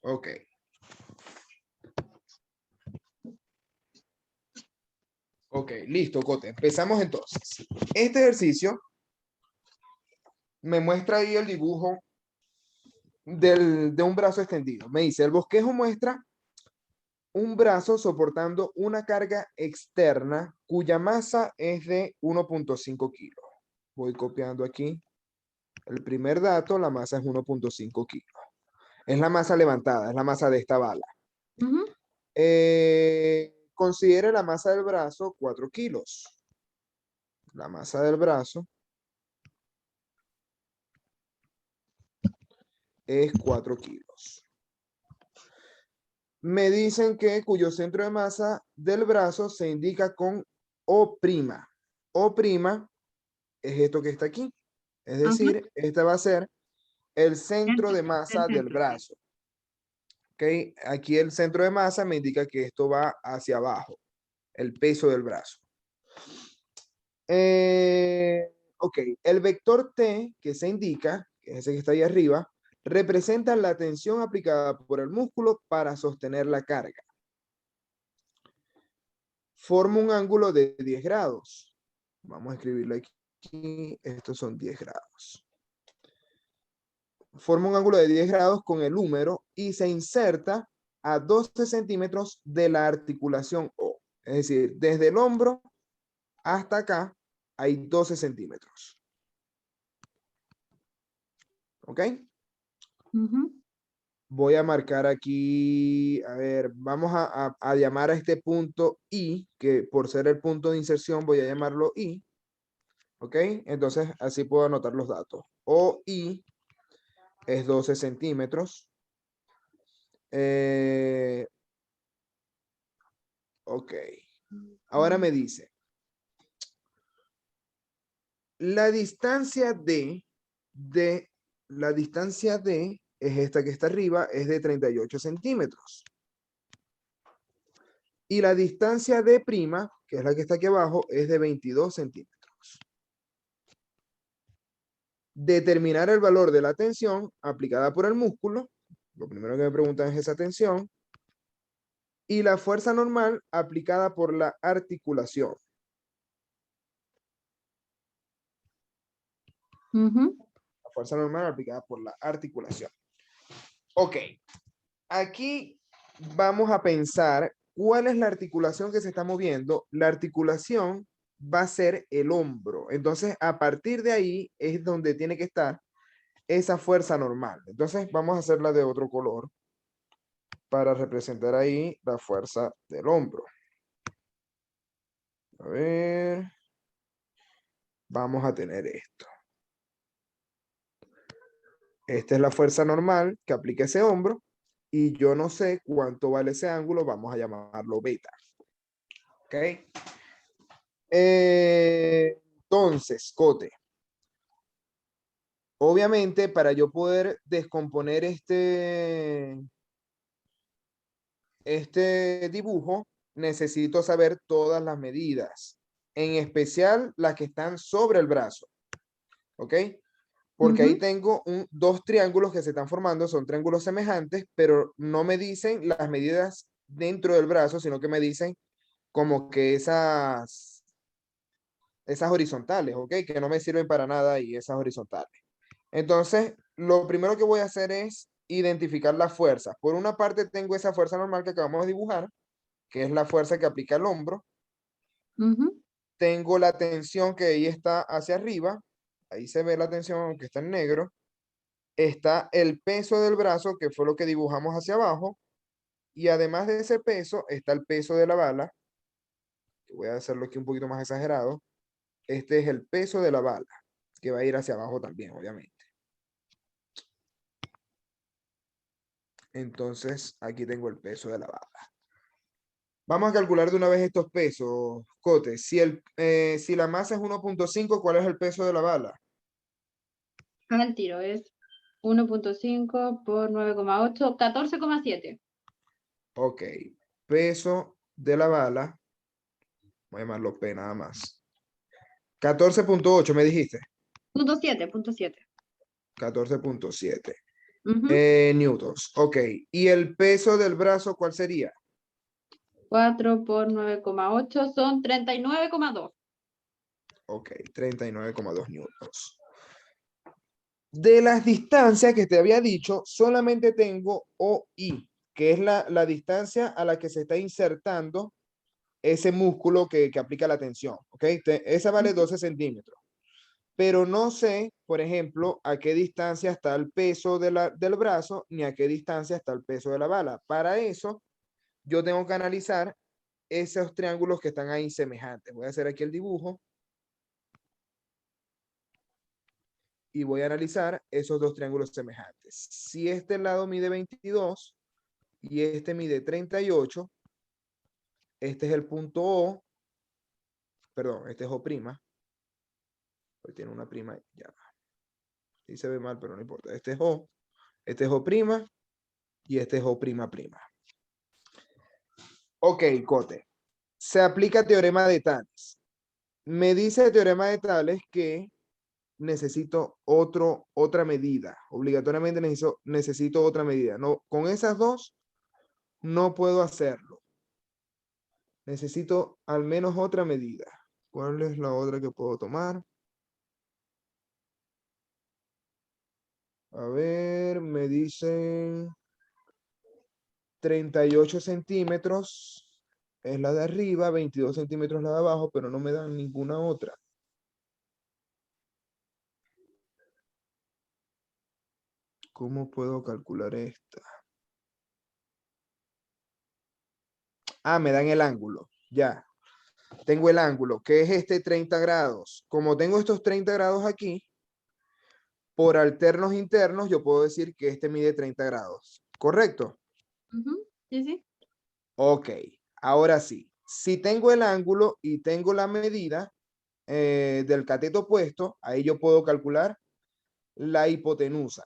Ok. Ok, listo, Cote. Empezamos entonces. Este ejercicio me muestra ahí el dibujo de un brazo extendido. Me dice, el bosquejo muestra un brazo soportando una carga externa cuya masa es de 1.5 kilos. Voy copiando aquí el primer dato, la masa es 1.5 kilos. Es la masa levantada, es la masa de esta bala. Ujú. Considere la masa del brazo 4 kilos. La masa del brazo es 4 kilos. Me dicen que cuyo centro de masa del brazo se indica con O'. O' es esto que está aquí. Es decir, este va a ser el centro de masa del brazo. ¿Ok? Aquí el centro de masa me indica que esto va hacia abajo, el peso del brazo. Ok, el vector T que se indica, que es ese que está ahí arriba, representa la tensión aplicada por el músculo para sostener la carga. Forma un ángulo de 10 grados. Vamos a escribirlo aquí. Estos son 10 grados. Forma un ángulo de 10 grados con el húmero y se inserta a 12 centímetros de la articulación O. Es decir, desde el hombro hasta acá hay 12 centímetros. ¿Ok? Voy a marcar aquí, a ver, vamos a llamar a este punto I, que por ser el punto de inserción voy a llamarlo I. ¿Ok? Entonces así puedo anotar los datos. OI es 12 centímetros. Ok. Ahora me dice, la distancia la distancia D es esta que está arriba, es de 38 centímetros. Y la distancia D', que es la que está aquí abajo, es de 22 centímetros. Determinar el valor de la tensión aplicada por el músculo. Lo primero que me preguntan es esa tensión. Y la fuerza normal aplicada por la articulación. La fuerza normal aplicada por la articulación. Ok. Aquí vamos a pensar cuál es la articulación que se está moviendo. La articulación va a ser el hombro. Entonces, a partir de ahí es donde tiene que estar esa fuerza normal. Entonces, vamos a hacerla de otro color para representar ahí la fuerza del hombro. A ver. Vamos a tener esto. Esta es la fuerza normal que aplica ese hombro y yo no sé cuánto vale ese ángulo, vamos a llamarlo beta. ¿Ok? Entonces, Cote. Obviamente, para yo poder descomponer este dibujo, necesito saber todas las medidas, en especial las que están sobre el brazo. ¿Ok? Porque ahí tengo dos triángulos que se están formando, son triángulos semejantes, pero no me dicen las medidas dentro del brazo, sino que me dicen como que esas horizontales, ¿ok? Que no me sirven para nada y esas horizontales. Entonces, lo primero que voy a hacer es identificar las fuerzas. Por una parte tengo esa fuerza normal que acabamos de dibujar, que es la fuerza que aplica el hombro. Tengo la tensión que ahí está hacia arriba. Ahí se ve la tensión, aunque está en negro. Está el peso del brazo, que fue lo que dibujamos hacia abajo. Y además de ese peso, está el peso de la bala. Voy a hacerlo aquí un poquito más exagerado. Este es el peso de la bala, que va a ir hacia abajo también, obviamente. Entonces, aquí tengo el peso de la bala. Vamos a calcular de una vez estos pesos, Cote. Si la masa es 1.5, ¿cuál es el peso de la bala? Al tiro es 1.5 por 9,8, 14,7. Ok. Peso de la bala. Voy a llamarlo P nada más. 14.8 me dijiste. Punto 7. 14.7. Ujú. Newtons. Ok. ¿Y el peso del brazo cuál sería? 4 por 9,8 son 39,2. Ok, 39,2 newtons. De las distancias que te había dicho, solamente tengo OI, que es la distancia a la que se está insertando ese músculo que aplica la tensión. ¿Ok? Esa vale 12 centímetros. Pero no sé, por ejemplo, a qué distancia está el peso del brazo, ni a qué distancia está el peso de la bala. Para eso, yo tengo que analizar esos triángulos que están ahí semejantes. Voy a hacer aquí el dibujo. Y voy a analizar esos dos triángulos semejantes. Si este lado mide 22 y este mide 38, este es el punto O, perdón, este es O', hoy tiene una prima, ya. Ahí se ve mal, pero no importa. Este es O O' y este es O'. Ok, Cote. Se aplica teorema de Tales. Me dice el teorema de Tales que necesito otra medida. Obligatoriamente necesito otra medida. No, con esas dos no puedo hacerlo. Necesito al menos otra medida. ¿Cuál es la otra que puedo tomar? A ver, me dicen 38 centímetros es la de arriba, 22 centímetros la de abajo, pero no me dan ninguna otra. ¿Cómo puedo calcular esta? Ah, me dan el ángulo. Ya. Tengo el ángulo, que es este 30 grados. Como tengo estos 30 grados aquí, por alternos internos, yo puedo decir que este mide 30 grados. ¿Correcto? Ujú. Sí, sí. Ok. Ahora sí. Si tengo el ángulo y tengo la medida del cateto opuesto, ahí yo puedo calcular la hipotenusa.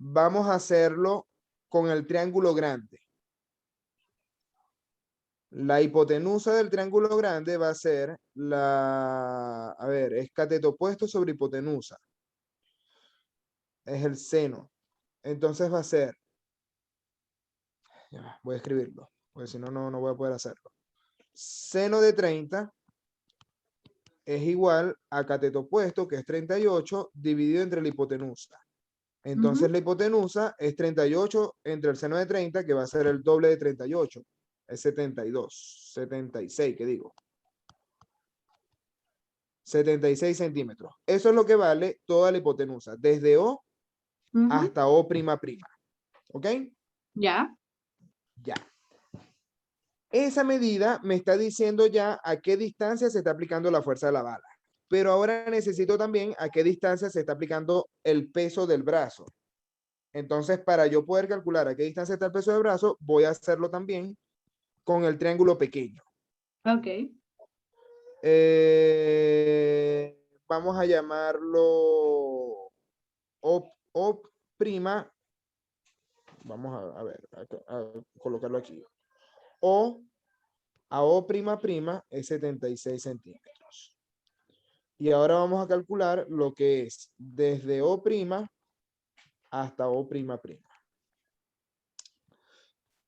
Vamos a hacerlo con el triángulo grande. La hipotenusa del triángulo grande va a ser a ver, es cateto opuesto sobre hipotenusa. Es el seno. Entonces va a ser, ya, voy a escribirlo, porque si no, no voy a poder hacerlo. Seno de 30 es igual a cateto opuesto, que es 38, dividido entre la hipotenusa. Entonces Ujú. la hipotenusa es 38 entre el seno de 30, que va a ser el doble de 38. Es 72, 76, que digo. 76 centímetros. Eso es lo que vale toda la hipotenusa, desde O Ujú. hasta O''. ¿Ok? Ya. Ya. Esa medida me está diciendo ya a qué distancia se está aplicando la fuerza de la bala. Pero ahora necesito también a qué distancia se está aplicando el peso del brazo. Entonces, para yo poder calcular a qué distancia está el peso del brazo, voy a hacerlo también con el triángulo pequeño. Ok. Vamos a llamarlo O'. Vamos a ver, a colocarlo aquí. O a O'' es 76 centímetros. Y ahora vamos a calcular lo que es desde O' hasta O''.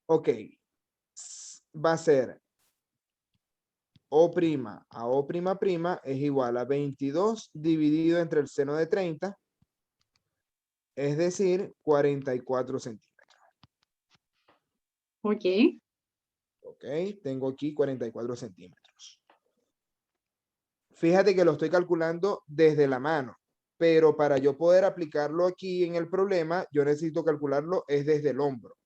Ok, va a ser O' a O'' es igual a 22 dividido entre el seno de 30, es decir, 44 centímetros. Ok. Ok, tengo aquí 44 centímetros. Fíjate que lo estoy calculando desde la mano, pero para yo poder aplicarlo aquí en el problema, yo necesito calcularlo es desde el hombro.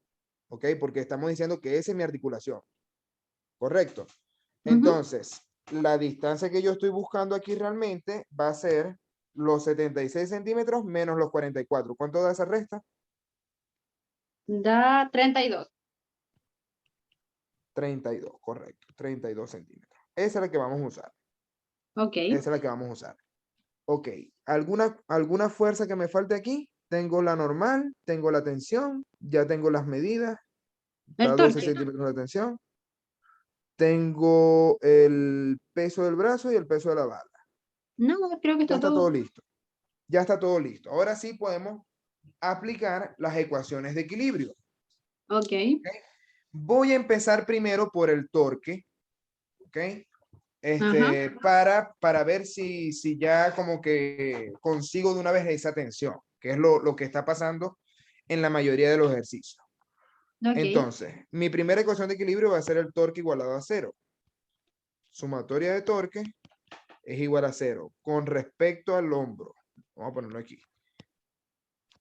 ¿Ok? Porque estamos diciendo que esa es mi articulación. ¿Correcto? Ujú. Entonces, la distancia que yo estoy buscando aquí realmente va a ser los 76 centímetros menos los 44. ¿Cuánto da esa resta? Da 32. 32, correcto. 32 centímetros. Esa es la que vamos a usar. Ok. Esa es la que vamos a usar. Ok. ¿Alguna fuerza que me falte aquí? Tengo la normal, tengo la tensión, ya tengo las medidas. El Está 12 torque. centímetros de tensión. Tengo el peso del brazo y el peso de la bala. No, creo que Ya está está todo todo. listo. Ya está todo listo. Ahora sí podemos aplicar las ecuaciones de equilibrio. Ok. Voy a empezar primero por el torque, ¿ok? Ajá. Para ver si ya como que consigo de una vez esa tensión, que es lo que está pasando en la mayoría de los ejercicios. Ok. Entonces, mi primera ecuación de equilibrio va a ser el torque igualado a cero. Sumatoria de torque es igual a cero con respecto al hombro. Vamos a ponerlo aquí.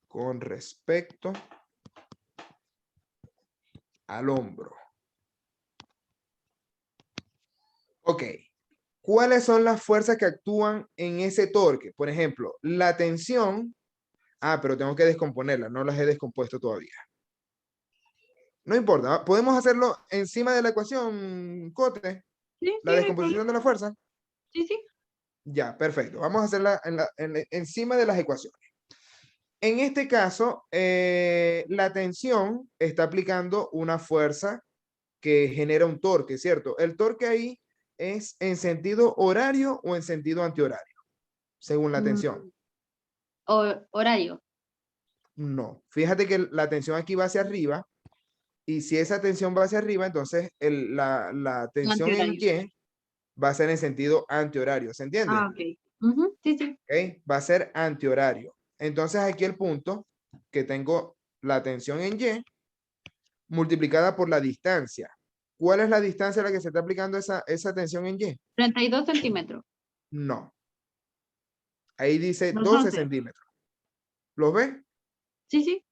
Con respecto al hombro. Ok. ¿Cuáles son las fuerzas que actúan en ese torque? Por ejemplo, la tensión. Ah, pero tengo que descomponerla. No las he descompuesto todavía. No importa. Podemos hacerlo encima de la ecuación, Cote. Sí, La sí, no hay descomposición problema. de la fuerza. Sí, sí. Ya, perfecto. Vamos a hacerla encima de las ecuaciones. En este caso, la tensión está aplicando una fuerza que genera un torque, ¿cierto? El torque ahí es en sentido horario o en sentido antihorario, según la Mm, tensión. Horario. No, fíjate que la tensión aquí va hacia arriba y si esa tensión va hacia arriba, entonces la tensión en Antihorario. Y va a ser en sentido antihorario, ¿se entiende? Ah, ok. Ujú, sí, sí. ¿Ok? Va a ser antihorario. Entonces aquí el punto que tengo la tensión en Y multiplicada por la distancia. ¿Cuál es la distancia a la que se está aplicando esa tensión en Y? 32 centímetros. No. Ahí dice Los 12 11. centímetros. ¿Los ves? Sí, sí.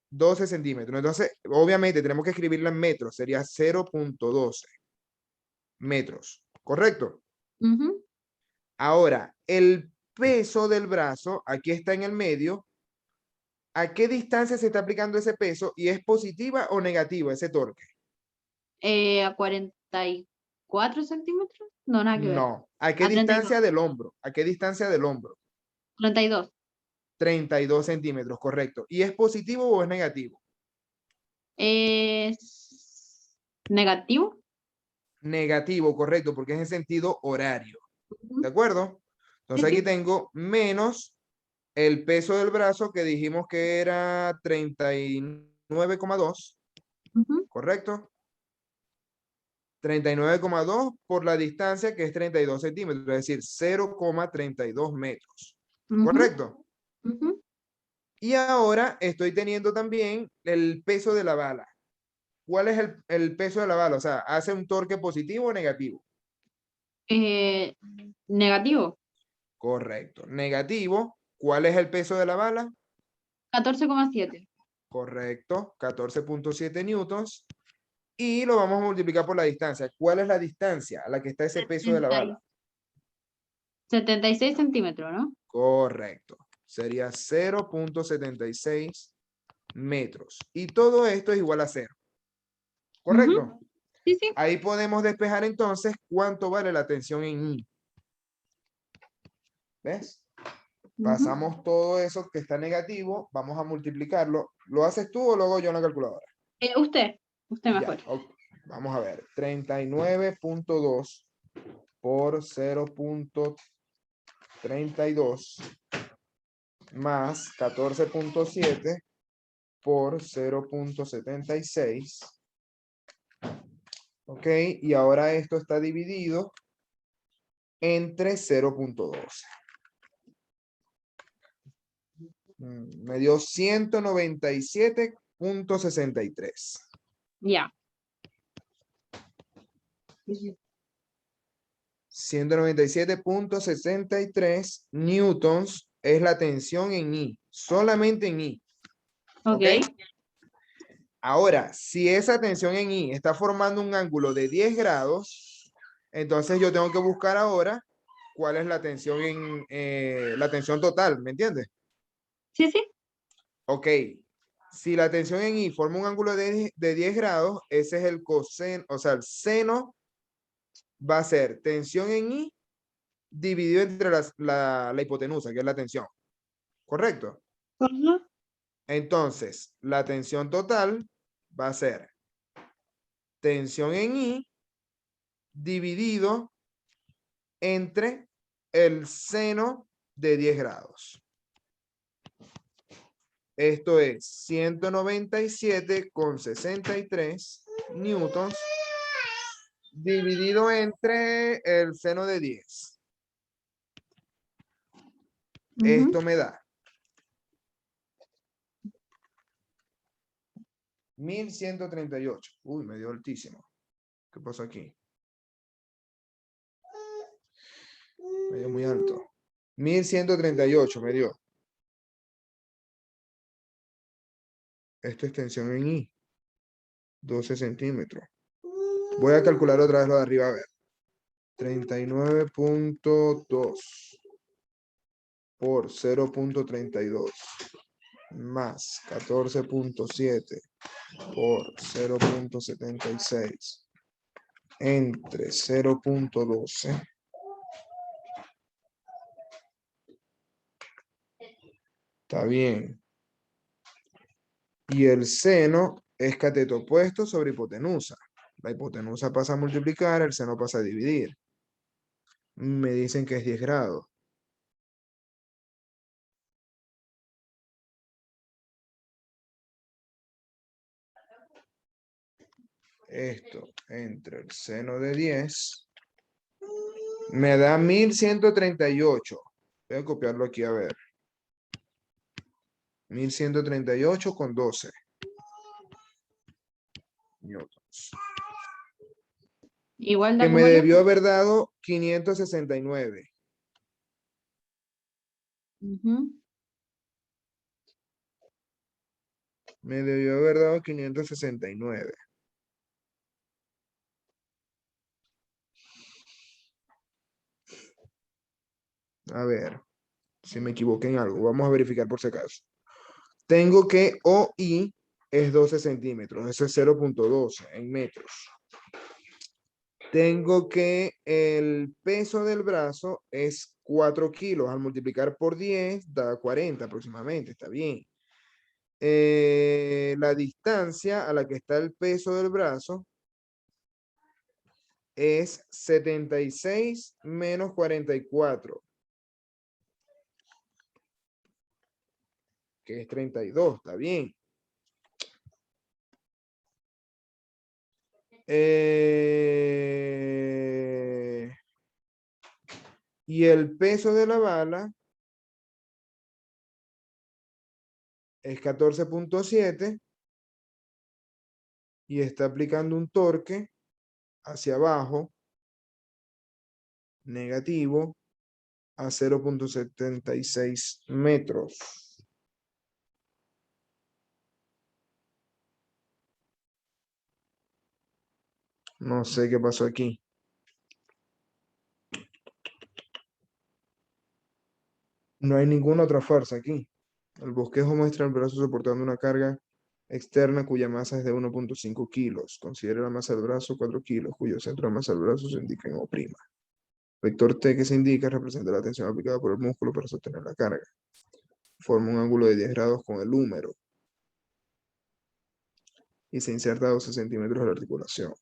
12 centímetros. Entonces, obviamente tenemos que escribirla en metros. Sería 0.12 metros. ¿Correcto? Ujú. Ahora, el peso del brazo, aquí está en el medio. ¿A qué distancia se está aplicando ese peso? ¿Y es positiva o negativa ese torque? A 44 centímetros. No, nada que ver. No. ¿A qué A 32. distancia del hombro? ¿A qué distancia del hombro? 32. 32 centímetros, correcto. ¿Y es positivo o es negativo? Es negativo. Negativo, correcto, porque es en sentido horario. ¿De Ujú. acuerdo? Sí, Entonces aquí sí. tengo menos el peso del brazo que dijimos que era 39,2, Ujú, ¿correcto? 39,2 por la distancia que es 32 centímetros, es decir, 0,32 metros. ujú, ¿Correcto? ujú. Y ahora estoy teniendo también el peso de la bala. ¿Cuál es el peso de la bala? O sea, ¿hace un torque positivo o negativo? Eh, Negativo. Correcto. Negativo. ¿Cuál es el peso de la bala? 14,7. Correcto. 14,7 newtons. Y lo vamos a multiplicar por la distancia. ¿Cuál es la distancia a la que está ese peso de la 70 bala? 76 centímetros, ¿no? Correcto. Sería 0,76 metros. Y todo esto es igual a cero. Ujú. ¿Correcto? Sí, sí. Ahí podemos despejar entonces cuánto vale la tensión en I. ¿Ves? Ujú. Pasamos todo eso que está negativo, vamos a multiplicarlo. ¿Lo haces tú o lo hago yo en la calculadora? Usted Ya, mejor. ok. Vamos a ver. 39,2 por 0,32 más 14,7 por 0,76. Ok, y ahora esto está dividido entre 0,12. Me dio 197,63. Ya. Sí. 197,63 newtons es la tensión en I, solamente en I. ¿Ok? Ok. Ahora, si esa tensión en I está formando un ángulo de 10 grados, entonces yo tengo que buscar ahora cuál es la tensión la tensión total, ¿me entiendes? Sí, sí. Ok, si la tensión en I forma un ángulo de 10 grados, ese es el coseno, o sea, el seno va a ser tensión en I dividido entre la hipotenusa, que es la tensión. ¿Correcto? Ajá. Entonces, la tensión total va a ser tensión en I dividido entre el seno de 10 grados. Esto es 197,63 newtons dividido entre el seno de 10. Esto me da 1138. Uy, me dio altísimo. ¿Qué pasó aquí? Me dio muy alto. 1138 me dio. Esta extensión en I. 12 centímetros. Voy a calcular otra vez lo de arriba, a ver. 39.2 por 0.32 más 14.7 por 0.76 entre 0.12 está bien. Y el seno es cateto opuesto sobre hipotenusa. La hipotenusa pasa a multiplicar, el seno pasa a dividir. Me dicen que es 10 grados. Esto entre el seno de 10 me da 1138. Voy a copiarlo aquí a ver. 1138 con 12 newtons. Igual da Que me como yo. debió haber dado 569. Ujú. Me debió haber dado 569. A ver, si me equivoqué en algo. Vamos a verificar por si acaso. Tengo que OI es 12 centímetros. Eso es 0.12 en metros. Tengo que el peso del brazo es 4 kilos. Al multiplicar por 10 da 40 aproximadamente. Está bien. La distancia a la que está el peso del brazo es 76 menos 44, que es 32, está bien. Y el peso de la bala es 14.7 y está aplicando un torque hacia abajo negativo a 0.76 metros. No sé qué pasó aquí. No hay ninguna otra fuerza aquí. El bosquejo muestra el brazo soportando una carga externa cuya masa es de 1.5 kilos. Considere la masa del brazo 4 kilos, cuyo centro de masa del brazo se indica en O'. Vector T que se indica representa la tensión aplicada por el músculo para sostener la carga. Forma un ángulo de 10 grados con el húmero. Y se inserta a 12 centímetros de la articulación.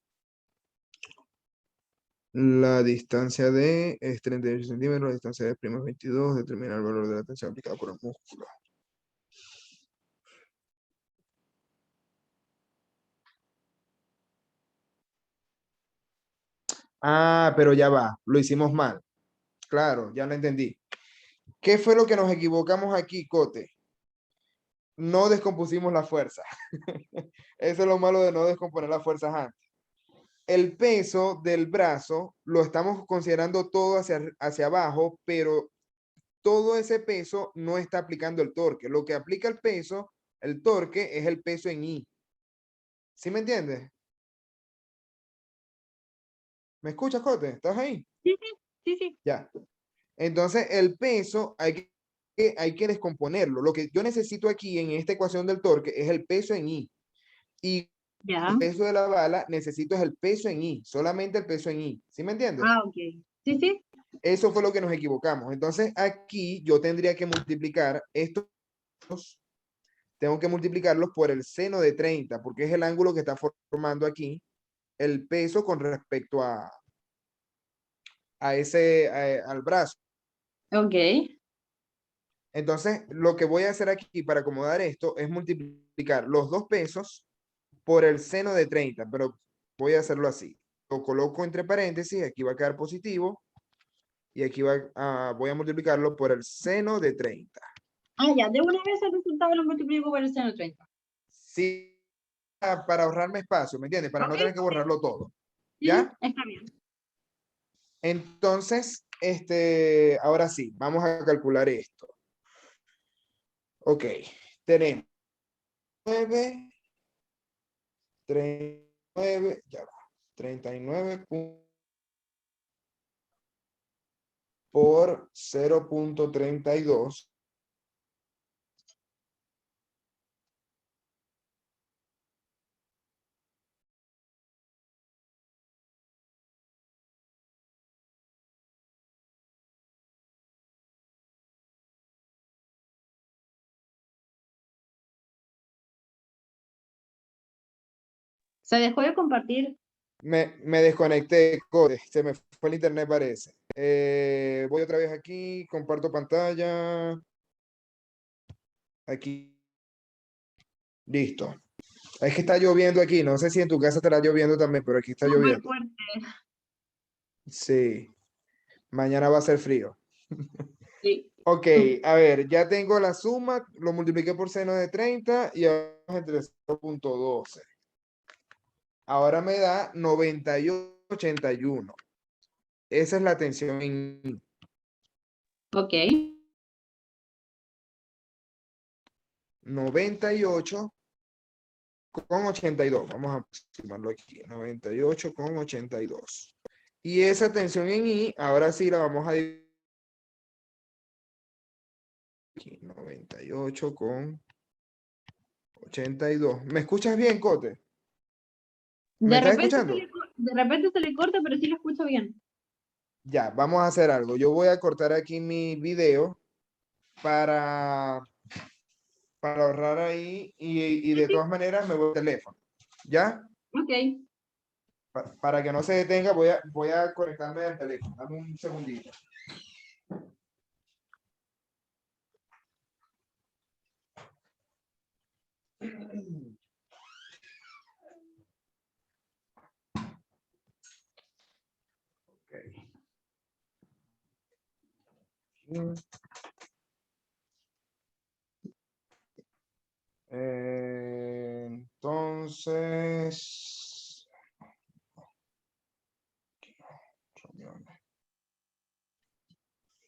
La distancia D es 38 centímetros, la distancia D' es 22, determina el valor de la tensión aplicada por el músculo. Ah, pero ya va, lo hicimos mal. Claro, ya lo entendí. ¿Qué fue lo que nos equivocamos aquí, Cote? No descompusimos la fuerza. Eso es lo malo de no descomponer las fuerzas antes. El peso del brazo lo estamos considerando todo hacia abajo, pero todo ese peso no está aplicando el torque. Lo que aplica el peso, el torque, es el peso en I. ¿Sí me entiendes? ¿Me escuchas, Cote? ¿Estás ahí? Sí, sí, sí, sí. Ya. Entonces, el peso hay que descomponerlo. Lo que yo necesito aquí en esta ecuación del torque es el peso en I. Y Ya. el peso de la bala necesito es el peso en I. Solamente el peso en I. ¿Sí me entiendes? Ah, ok. Sí, sí. Eso fue lo que nos equivocamos. Entonces, aquí yo tendría que multiplicar estos, tengo que multiplicarlos por el seno de 30, porque es el ángulo que está formando aquí el peso con respecto al brazo. Ok. Entonces, lo que voy a hacer aquí para acomodar esto es multiplicar los 2 pesos por el seno de 30, pero voy a hacerlo así. Lo coloco entre paréntesis, aquí va a quedar positivo, y aquí voy a multiplicarlo por el seno de 30. Ah, ya, de una vez el resultado lo multiplico por el seno de 30. Sí, para ahorrarme espacio, ¿me entiendes? Para no Ok, tener que borrarlo todo. sí, ¿Ya? está bien. Entonces, ahora sí, vamos a calcular esto. Ok, tenemos 9, 39, ya va, 39 por 0.32. Se dejó de compartir. Me desconecté, se me fue el internet parece. Voy otra vez aquí, comparto pantalla. Aquí. Listo. Es que está lloviendo aquí, no sé si en tu casa estará lloviendo también, pero aquí está Súper lloviendo. fuerte. Sí, mañana va a ser frío. Sí. Ok, a ver, ya tengo la suma, lo multipliqué por seno de 30 y ahora entre 0.12. Ahora me da 98,81. Esa es la tensión en Ok. 98,82. Vamos a aproximarlo aquí. 98,82. Y esa tensión en I, ahora sí la vamos a dividir. 98,82. ¿Me escuchas bien, Cote? ¿Me estás escuchando? De repente se le corta, pero sí lo escucho bien. Ya, vamos a hacer algo. Yo voy a cortar aquí mi video para, para ahorrar ahí y de todas maneras me voy al teléfono. ¿Ya? Ok. Para que no se detenga, voy a conectarme al teléfono. Dame un segundito. Ok. Entonces,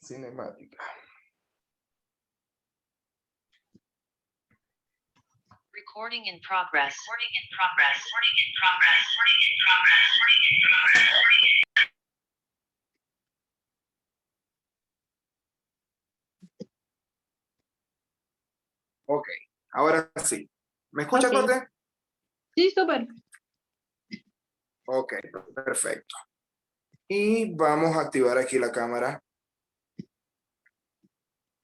cinemática. Recording in progress. Recording in progress. Recording in progress. Recording in progress. Recording in progress. Ok, ahora sí. ¿Me escucha, Ok. Cote? Sí, súper. Ok, perfecto. Y vamos a activar aquí la cámara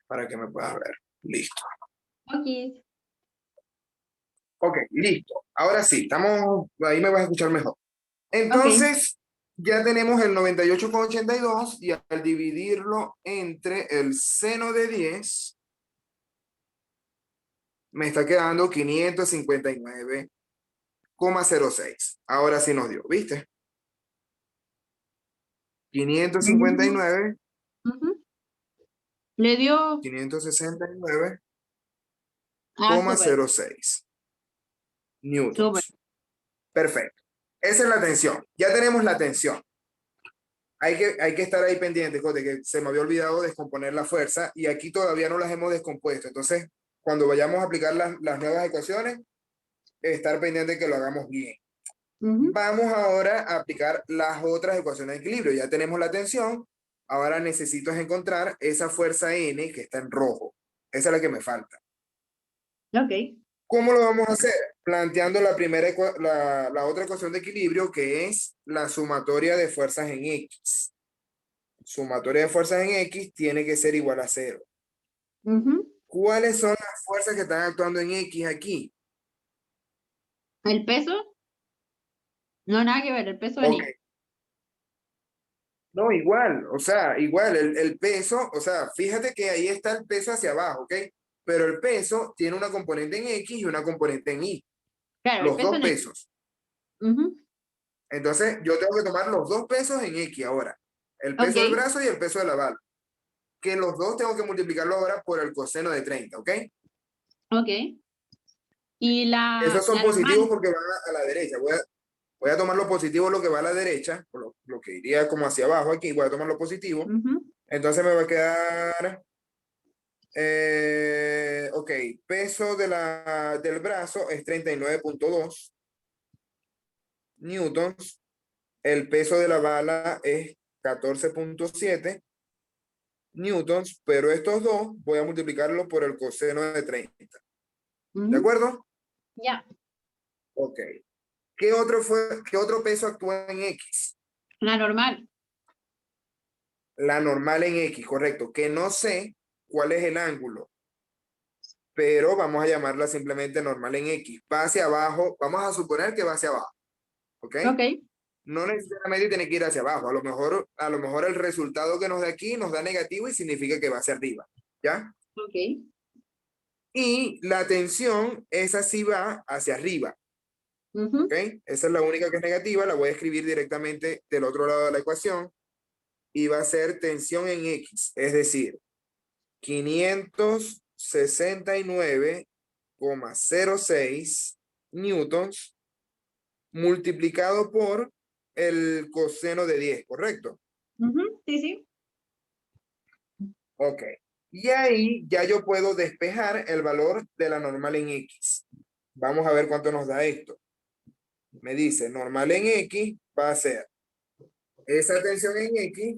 para que me puedas ver. Listo. Ok. Ok, listo. Ahora sí, ahí me vas a escuchar mejor. Ok. Entonces, ya tenemos el 98,82 y al dividirlo entre el seno de 10, me está quedando 559,06. Ahora sí nos dio, ¿viste? 559, Ujú. Le dio. 569,06 Ah, súper. Súper. newtons. Perfecto. Esa es la tensión. Ya tenemos la tensión. Hay que estar ahí pendiente, Cote, que se me había olvidado descomponer la fuerza y aquí todavía no las hemos descompuesto. Entonces, cuando vayamos a aplicar las nuevas ecuaciones, estar pendiente que lo hagamos bien. Ujú. Vamos ahora a aplicar las otras ecuaciones de equilibrio. Ya tenemos la tensión. Ahora necesito encontrar esa fuerza N que está en rojo. Esa es la que me falta. Ok. ¿Cómo lo vamos a hacer? Planteando la otra ecuación de equilibrio, que es la sumatoria de fuerzas en X. Sumatoria de fuerzas en X tiene que ser igual a 0. Ujú. ¿Cuáles son las fuerzas que están actuando en X aquí? ¿El peso? No, nada que ver. El peso en Ok, I. No, igual, o sea, igual, el peso, o sea, fíjate que ahí está el peso hacia abajo, ¿ok? Pero el peso tiene una componente en X y una componente en Y, Claro, el los peso dos en X. pesos. Ujú. Entonces, yo tengo que tomar los dos pesos en X ahora. El peso del Ok, brazo y el peso de la bala. Que los dos tengo que multiplicarlo ahora por el coseno de 30, ¿ok? ok. Y Esos son la positivos normal. porque van a la derecha. Voy a tomar lo positivo, lo que va a la derecha, lo que iría como hacia abajo aquí, voy a tomar lo positivo. Ujú. Entonces me va a quedar, ok, peso del brazo es 39.2 newtons, el peso de la bala es 14.7 newtons, pero estos dos voy a multiplicarlo por el coseno de 30. ¿De Ujú. acuerdo? Ya, Ok. ¿Qué otro peso actúa en X? la normal. La normal en X, correcto. Que no sé cuál es el ángulo, pero vamos a llamarla simplemente normal en X. Va hacia abajo, vamos a suponer que va hacia abajo, ¿ok? Ok, No necesariamente tiene que ir hacia abajo. A lo mejor el resultado que nos da aquí nos da negativo y significa que va hacia arriba, ¿ya? ok. Y la tensión, esa sí va hacia arriba, ¿ok? Ujú. Esa es la única que es negativa, la voy a escribir directamente del otro lado de la ecuación y va a ser tensión en X, es decir, 569,06 newtons multiplicado por el coseno de 10, ¿correcto? Ujú. Sí, sí. Ok. Y ahí ya yo puedo despejar el valor de la normal en X. Vamos a ver cuánto nos da esto. Me dice, normal en X va a ser esa tensión en X,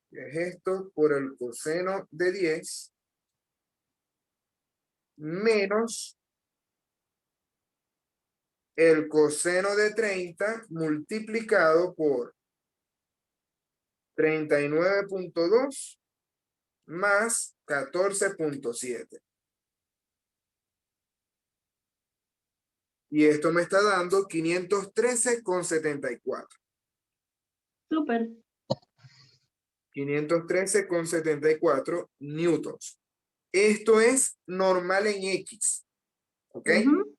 que es esto por el coseno de 10, menos el coseno de 30 multiplicado por 39.2 más 14.7. Y esto me está dando 513,74. Súper. 513,74 newtons. Esto es normal en X, ¿ok? Ujú.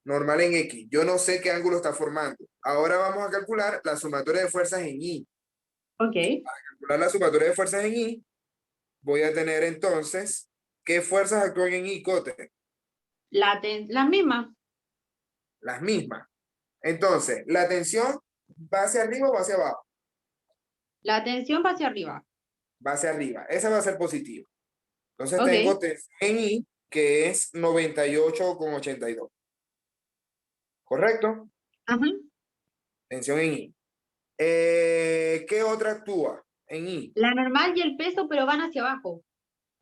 Normal en X. Yo no sé qué ángulo está formando. Ahora vamos a calcular la sumatoria de fuerzas en Y. Ok. Calcular la sumatoria de fuerzas en Y, voy a tener entonces, ¿qué fuerzas actúan en Y, Cote? La misma. Las mismas. Entonces, ¿la tensión va hacia arriba o va hacia abajo? La tensión va hacia arriba. Va hacia arriba. Esa va a ser positiva. Entonces tengo Ok. tensión en I, que es 98,82. ¿Correcto? Ajá. Tensión en I. ¿Qué otra actúa en I? La normal y el peso, pero van hacia abajo.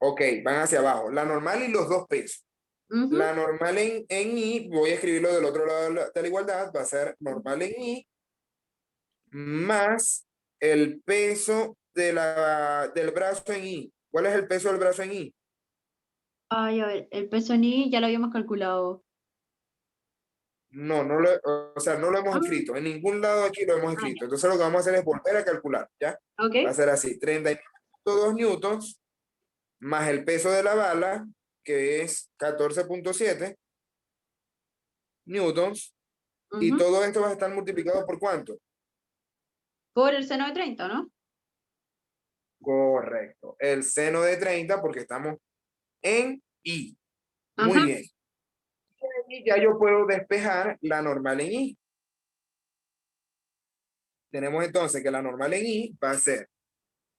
Ok, van hacia abajo. La normal y los dos pesos. Ujú. La normal en I, voy a escribirlo del otro lado de la igualdad, va a ser normal en I más el peso del brazo en I. ¿Cuál es el peso del brazo en I? Ay, a ver, el peso en I ya lo habíamos calculado. No, o sea, no lo hemos Ah, escrito. En ningún lado aquí lo hemos ya. escrito. Entonces lo que vamos a hacer es volver a calcular, ¿ya? Va a Ok. ser así, 39.2 newtons más el peso de la bala, que es 14.7 newtons, y Ujú. todo esto va a estar multiplicado por ¿cuánto? Por el seno de 30, ¿no? Correcto. El seno de 30 porque estamos en I. Muy Ajá. bien. Y ya yo puedo despejar la normal en I. Tenemos entonces que la normal en I va a ser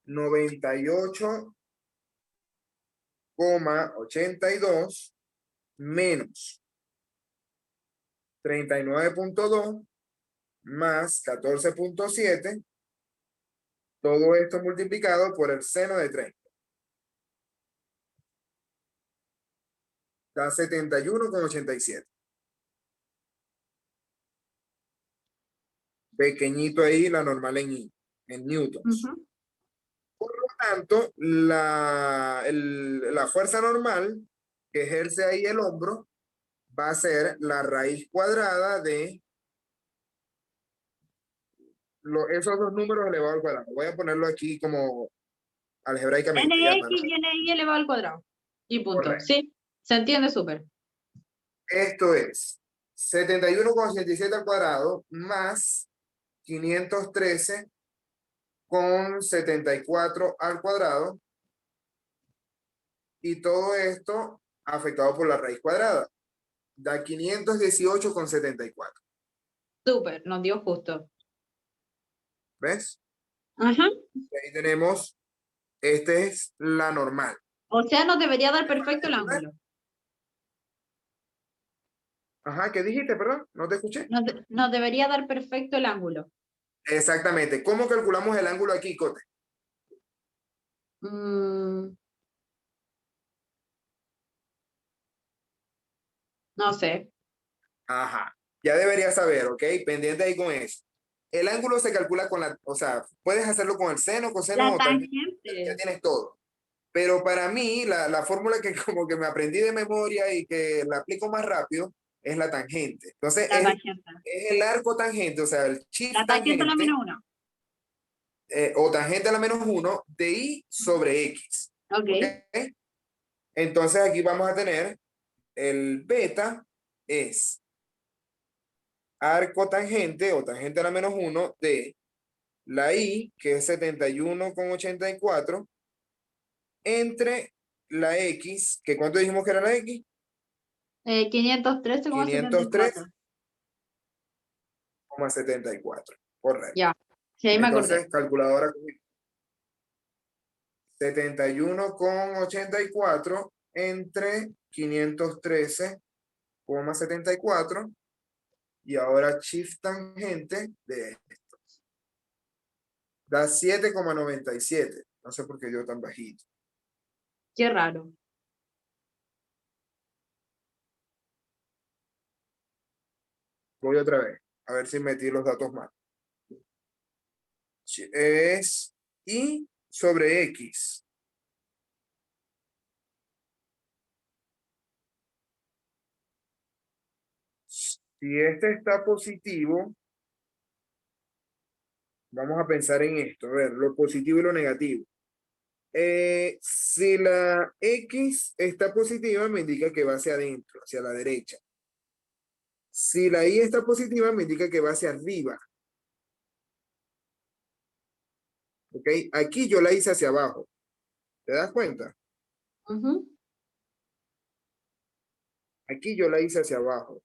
98,82 menos 39.2 más 14.7, todo esto multiplicado por el seno de 30. Da 71,87. Pequeñito ahí la normal en I, en newtons. Ujú. Por lo tanto, la fuerza normal que ejerce ahí el hombro va a ser la raíz cuadrada de esos dos números elevados al cuadrado. Voy a ponerlo aquí como algebraicamente. Ya, NX y NY elevado al cuadrado. Y punto. Correcto. Sí, se entiende súper. Esto es 71,87 al cuadrado más 513,74 al cuadrado. Y todo esto afectado por la raíz cuadrada. Da 518,74. Súper, nos dio justo. ¿Ves? Ajá. Y ahí tenemos, esta es la normal. O sea, nos debería dar perfecto el calcular? ángulo. Ajá, ¿qué dijiste, perdón? No te escuché. Nos debería dar perfecto el ángulo. Exactamente. ¿Cómo calculamos el ángulo aquí, Cote? Mm, no sé. Ajá. Ya deberías saber, ¿ok? Pendiente ahí con eso. El ángulo se calcula con la, o sea, puedes hacerlo con el seno, coseno La o tangente. Ya tangente. tienes todo. Pero para mí, la fórmula que como que me aprendí de memoria y que la aplico más rápido es la tangente. Entonces, La tangente. es el arco tangente, o sea, el shift La tangente a la tangente menos uno. o tangente a la -1 de y sobre x. Ok. ¿Ok? Entonces, aquí vamos a tener el beta es arco tangente o tangente a la -1 de la i, que es 71,84, entre la x, que ¿cuánto dijimos que era la x? 513,74. 513,74. Correcto. Ya. Sí, ahí me acordé. Entonces, calculadora 71,84 entre 513,74 y ahora shift tangente de esto. Da 7,97. No sé por qué dio tan bajito. Qué raro. Voy otra vez, a ver si metí los datos mal. Es y sobre x. Si este está positivo, vamos a pensar en esto, a ver, lo positivo y lo negativo. Si la X está positiva, me indica que va hacia adentro, hacia la derecha. Si la Y está positiva, me indica que va hacia arriba. ¿Ok? Aquí yo la hice hacia abajo. ¿Te das cuenta? Ujú. Aquí yo la hice hacia abajo,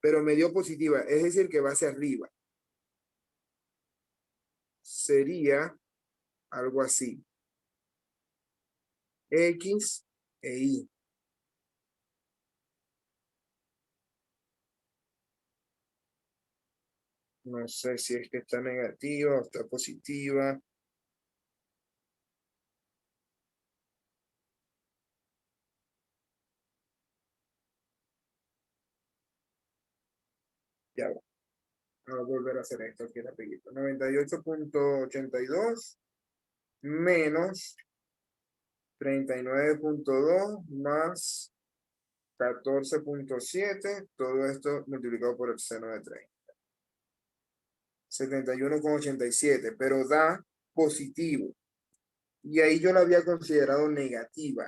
pero me dio positiva, es decir, que va hacia arriba. Sería algo así. X e Y. No sé si es que está negativa o está positiva. Ya va. Voy a volver a hacer esto aquí rapidito. 98,82 menos 39,2 más 14,7. Todo esto multiplicado por el seno de 30. 71,87, pero da positivo. Y ahí yo la había considerado negativa.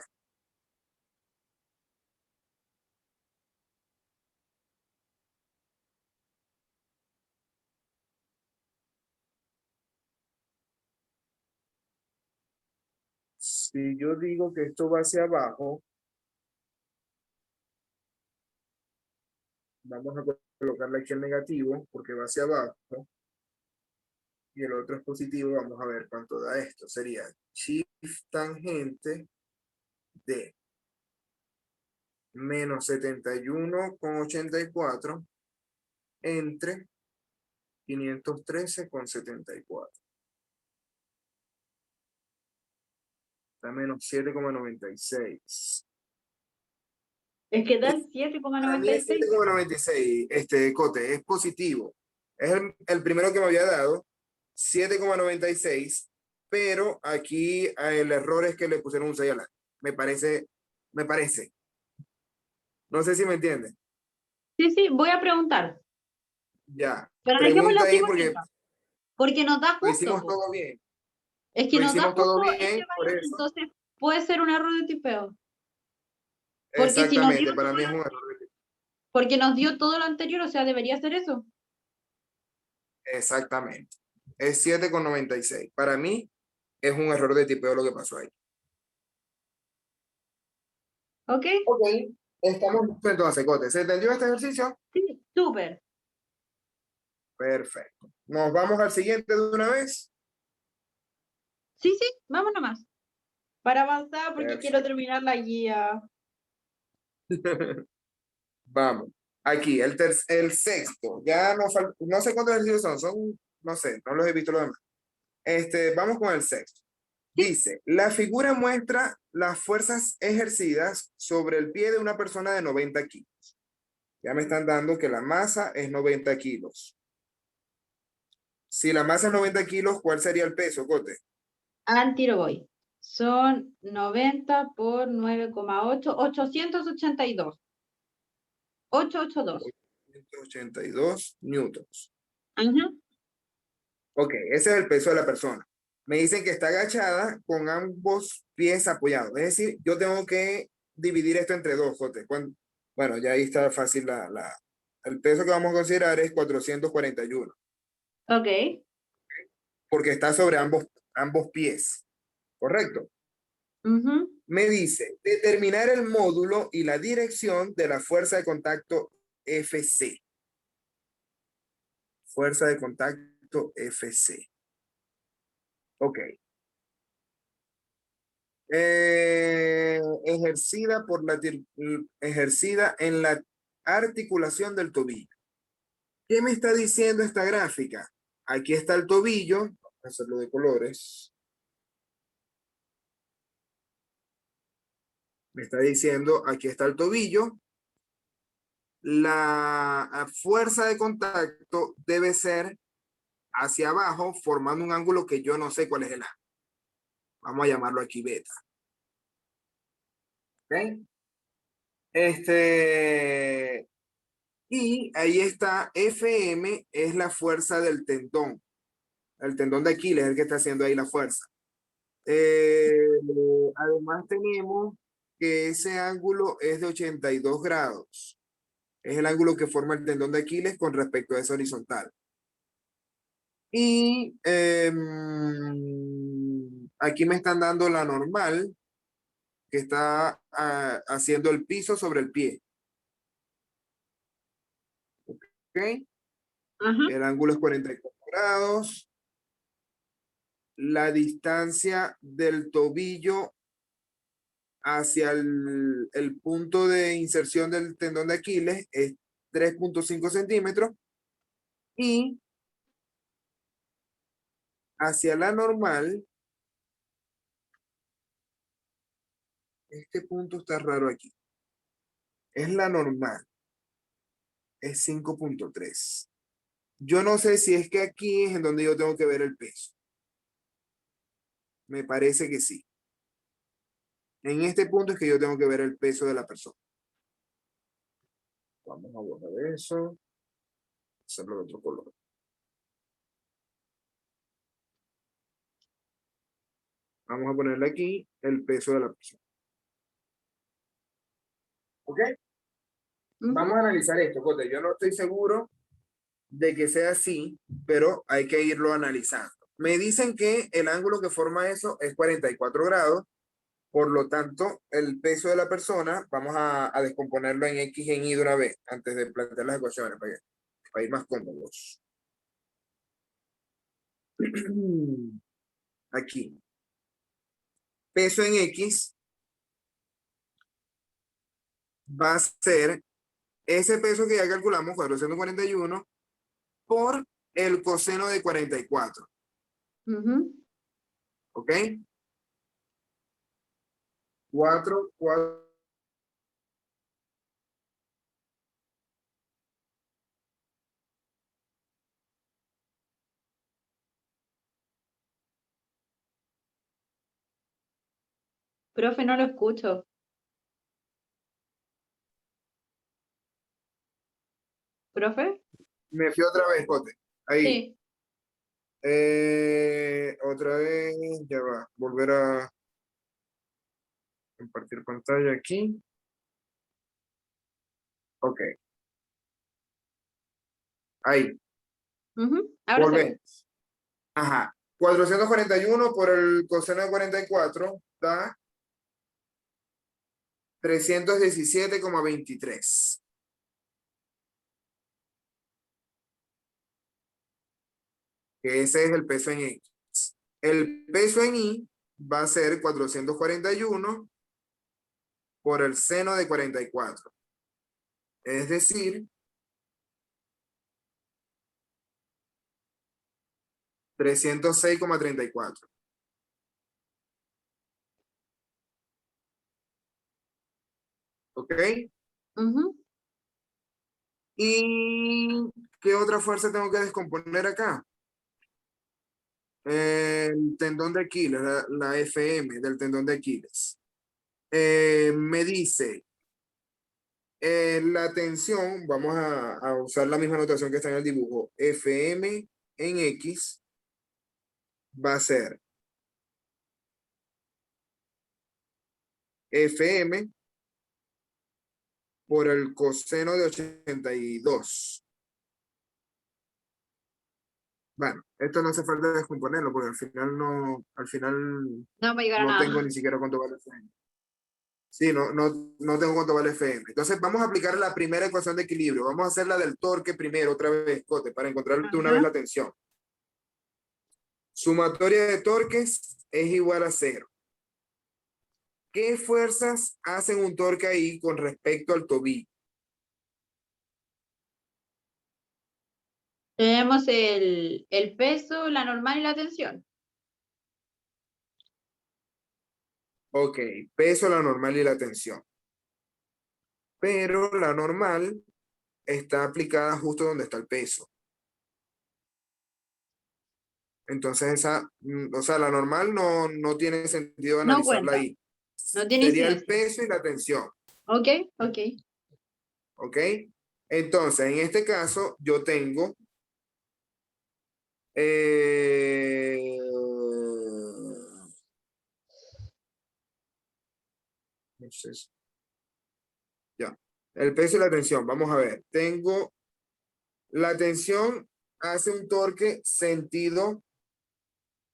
Si yo digo que esto va hacia abajo, vamos a colocarle aquí el negativo porque va hacia abajo. Y el otro es positivo, vamos a ver cuánto da esto. Sería shift tangente de menos 71,84 entre 513,74. Da menos 7,96. Es que da el Para mí es 7,96. 7,96, Cote, es positivo. Es el primero que me había dado, 7,96, pero aquí el error es que le pusieron un 6 adelante. Me parece. No sé si me entienden. Sí, sí, voy a preguntar. Ya. Pero dejémoslo Pregunta así ahí porque bonito. Porque nos da Lo justo, hicimos po. todo bien. Es que Lo nos da hicimos todo justo bien, ese por valor, eso. entonces puede ser un error de tipeo. Porque si nos dio Exactamente, para todo mí es lo- un error de tipeo. porque nos dio todo lo anterior, o sea, debería ser eso. Exactamente. Es 7,96. Para mí es un error de tipeo lo que pasó ahí. ¿Ok? Ok, estamos listos entonces, Cote. ¿Se entendió este ejercicio? Sí, súper. Perfecto. Nos vamos al siguiente de una vez. Sí, sí, vamos nomás. Para avanzar, porque Perfecto. quiero terminar la guía. Vamos. Aquí, el sexto. Ya no sé cuántos ejercicios son, no sé, no los he visto los demás. Vamos con el sexto. Dice, la figura muestra las fuerzas ejercidas sobre el pie de una persona de 90 kilos. Ya me están dando que la masa es 90 kilos. Si la masa es 90 kilos, ¿cuál sería el peso, Cote? Al tiro voy. Son 90 por 9,8, 882. 882. 182 newtons. Ajá. Ok, ese es el peso de la persona. Me dicen que está agachada con ambos pies apoyados. Es decir, yo tengo que dividir esto entre dos, Jote. Bueno, ya ahí está fácil el peso que vamos a considerar es 441, Ok. porque está sobre ambos pies. ¿Correcto? Ujú. Me dice, determinar el módulo y la dirección de la fuerza de contacto FC. Fuerza de contacto FC. Ok. Ejercida en la articulación del tobillo. ¿Qué me está diciendo esta gráfica? Aquí está el tobillo, vamos a hacerlo de colores. Me está diciendo, aquí está el tobillo. La fuerza de contacto debe ser hacia abajo, formando un ángulo que yo no sé cuál es el ángulo. Vamos a llamarlo aquí beta. ¿Ok? Y ahí está, FM es la fuerza del tendón. El tendón de Aquiles es el que está haciendo ahí la fuerza. Eh, Además tenemos que ese ángulo es de 82 grados. Es el ángulo que forma el tendón de Aquiles con respecto a ese horizontal. Y aquí me están dando la normal, que está haciendo el piso sobre el pie. ¿Ok? Ajá. El ángulo es 44 grados. La distancia del tobillo hacia el punto de inserción del tendón de Aquiles es 3,5 centímetros y hacia la normal, este punto está raro aquí, es la normal, es 5,3. Yo no sé si es que aquí es en donde yo tengo que ver el peso. Me parece que sí. En este punto es que yo tengo que ver el peso de la persona. Vamos a borrar eso. Hacerlo de otro color. Vamos a ponerle aquí el peso de la persona. ¿Ok? Ujú. Vamos a analizar esto, Cote. Yo no estoy seguro de que sea así, pero hay que irlo analizando. Me dicen que el ángulo que forma eso es 44 grados, por lo tanto, el peso de la persona, vamos a descomponerlo en X y en Y de una vez, antes de plantear las ecuaciones, para ir más cómodos. Aquí. Peso en X va a ser ese peso que ya calculamos, 441, por el coseno de 44. Ujú. ¿Ok? 4. Profe, no lo escucho. ¿Profe? Me fui otra vez, Cote. Ahí. Sí. Otra vez, ya va. Volver a compartir pantalla aquí. Ok. Ahí. Ahora se ve. Volvemos. Ajá. 441 por el coseno de 44 da 317,23. Que ese es el peso en X. El peso en Y va a ser 441 por el seno de 44. Es decir, 306,34. ¿Ok? Ujú. ¿Y qué otra fuerza tengo que descomponer acá? El tendón de Aquiles, la FM del tendón de Aquiles. Me dice, la tensión, vamos a usar la misma notación que está en el dibujo, FM en X va a ser FM por el coseno de 82. Bueno, esto no hace falta descomponerlo porque al final No va a llegar a no nada. tengo ni siquiera cuánto vale FM. Sí, no tengo cuánto vale FM. Entonces vamos a aplicar la primera ecuación de equilibrio. Vamos a hacer la del torque primero, otra vez, Cote, para encontrar de una vez Ajá. la tensión. Sumatoria de torques es igual a 0. ¿Qué fuerzas hacen un torque ahí con respecto al tobillo? Tenemos el peso, la normal y la tensión. Ok, peso, la normal y la tensión. Pero la normal está aplicada justo donde está el peso. Entonces o sea, la normal no tiene sentido No analizarla cuenta. ahí. No tiene Sería el incidencia. peso y la tensión, Ok, ok. ¿ok? Entonces, en este caso, yo tengo no sé ya, el peso y la tensión, vamos a ver, tengo la tensión hace un torque sentido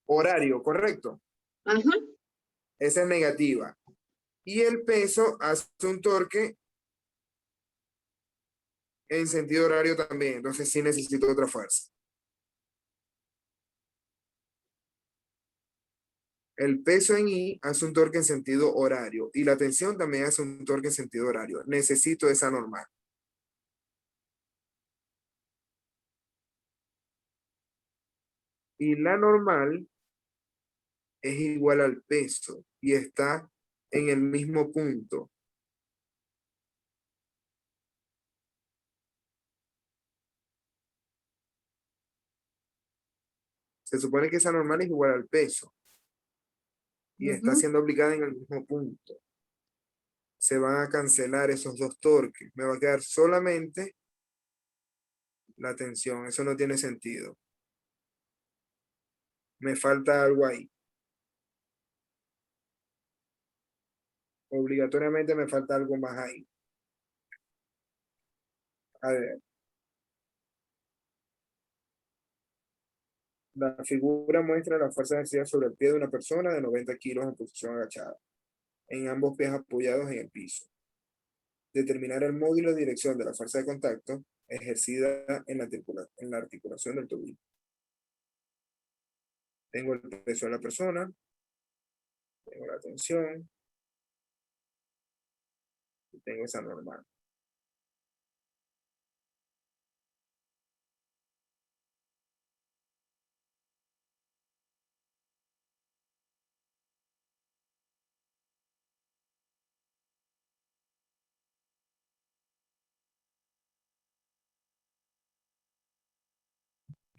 horario, ¿correcto? Ajá. Esa es negativa. Y el peso hace un torque en sentido horario también, entonces sí necesito otra fuerza. El peso en Y hace un torque en sentido horario y la tensión también hace un torque en sentido horario. Necesito esa normal. Y la normal es igual al peso y está en el mismo punto. Se supone que esa normal es igual al peso y está Ujú. siendo aplicada en el mismo punto. Se van a cancelar esos dos torques. Me va a quedar solamente la tensión. Eso no tiene sentido. Me falta algo ahí. Obligatoriamente me falta algo más ahí. A ver. La figura muestra la fuerza ejercida sobre el pie de una persona de 90 kilos en posición agachada, en ambos pies apoyados en el piso. Determinar el módulo de dirección de la fuerza de contacto ejercida en la articulación del tobillo. Tengo el peso de la persona, tengo la tensión, y tengo esa normal.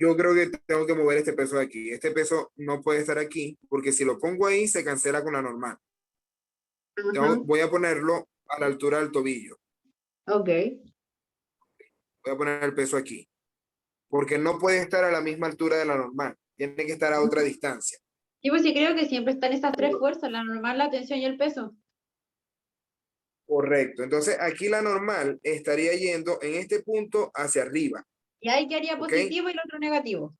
Yo creo que tengo que mover este peso de aquí. Este peso no puede estar aquí porque si lo pongo ahí se cancela con la normal. Ajá. Voy a ponerlo a la altura del tobillo. Ok. Voy a poner el peso aquí. Porque no puede estar a la misma altura de la normal. tiene que estar a otra distancia. Y pues sí creo que siempre están esas tres fuerzas, la normal, la tensión y el peso. Correcto. Entonces, aquí la normal estaría yendo en este punto hacia arriba. Y ahí quedaría ¿Ok? positivo y el otro negativo.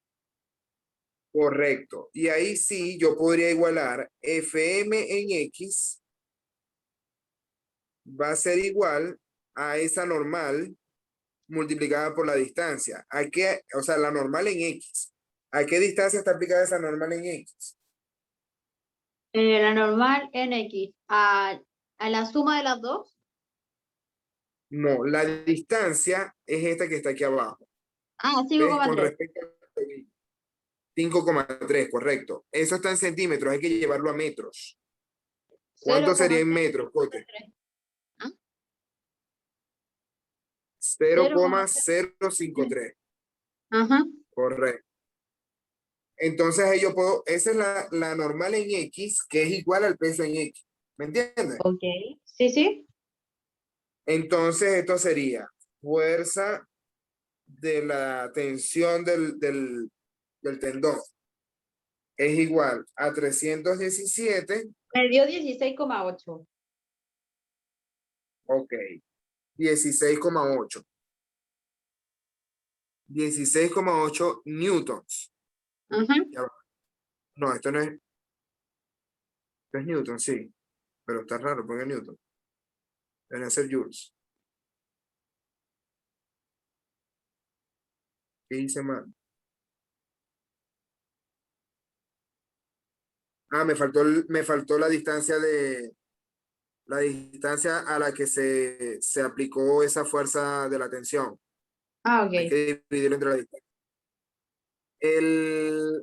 Correcto. Y ahí sí yo podría igualar Fm en X va a ser igual a esa normal multiplicada por la distancia. O sea, la normal en X. ¿A qué distancia está aplicada esa normal en X? La normal en X. A la suma de las dos. No, la distancia es esta que está aquí abajo. Ah, ¿Ves? Con 5,3. respecto a 5,3, correcto. Eso está en centímetros, hay que llevarlo a metros. ¿Cuánto sería en metros, Cote? 0,053. ¿Ah? 0,053. 0,053. Ajá. Correcto. Entonces ahí yo puedo, esa es la normal en X, que es igual al peso en X. ¿Me entiendes? Ok. Sí, sí. Entonces esto sería fuerza de la tensión del tendón. Es igual a 317, Me dio 16,8. ok, 16,8. 16,8 newtons. Ajá. Ya va. No, esto no es, esto es newton, sí, pero está raro porque es newton. Deben ser joules. ¿Qué hice mal? Ah, me faltó la distancia a la que se aplicó esa fuerza de la tensión. Ah, Hay ok. que dividirlo entre la distancia.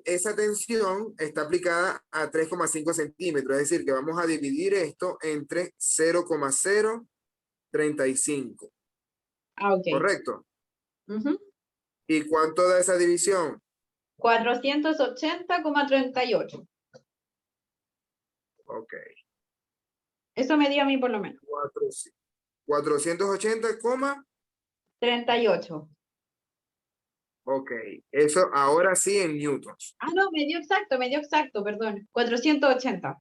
Esa tensión está aplicada a 3,5 centímetros, es decir, que vamos a dividir esto entre 0,035, Ah, ok. ¿correcto? Ujú. ¿Y cuánto da esa división? 480,38. Ok, Eso me dio a mí por lo menos. 480, 38. ok, eso ahora sí en newtons. Ah, no, me dio exacto, perdón. 480.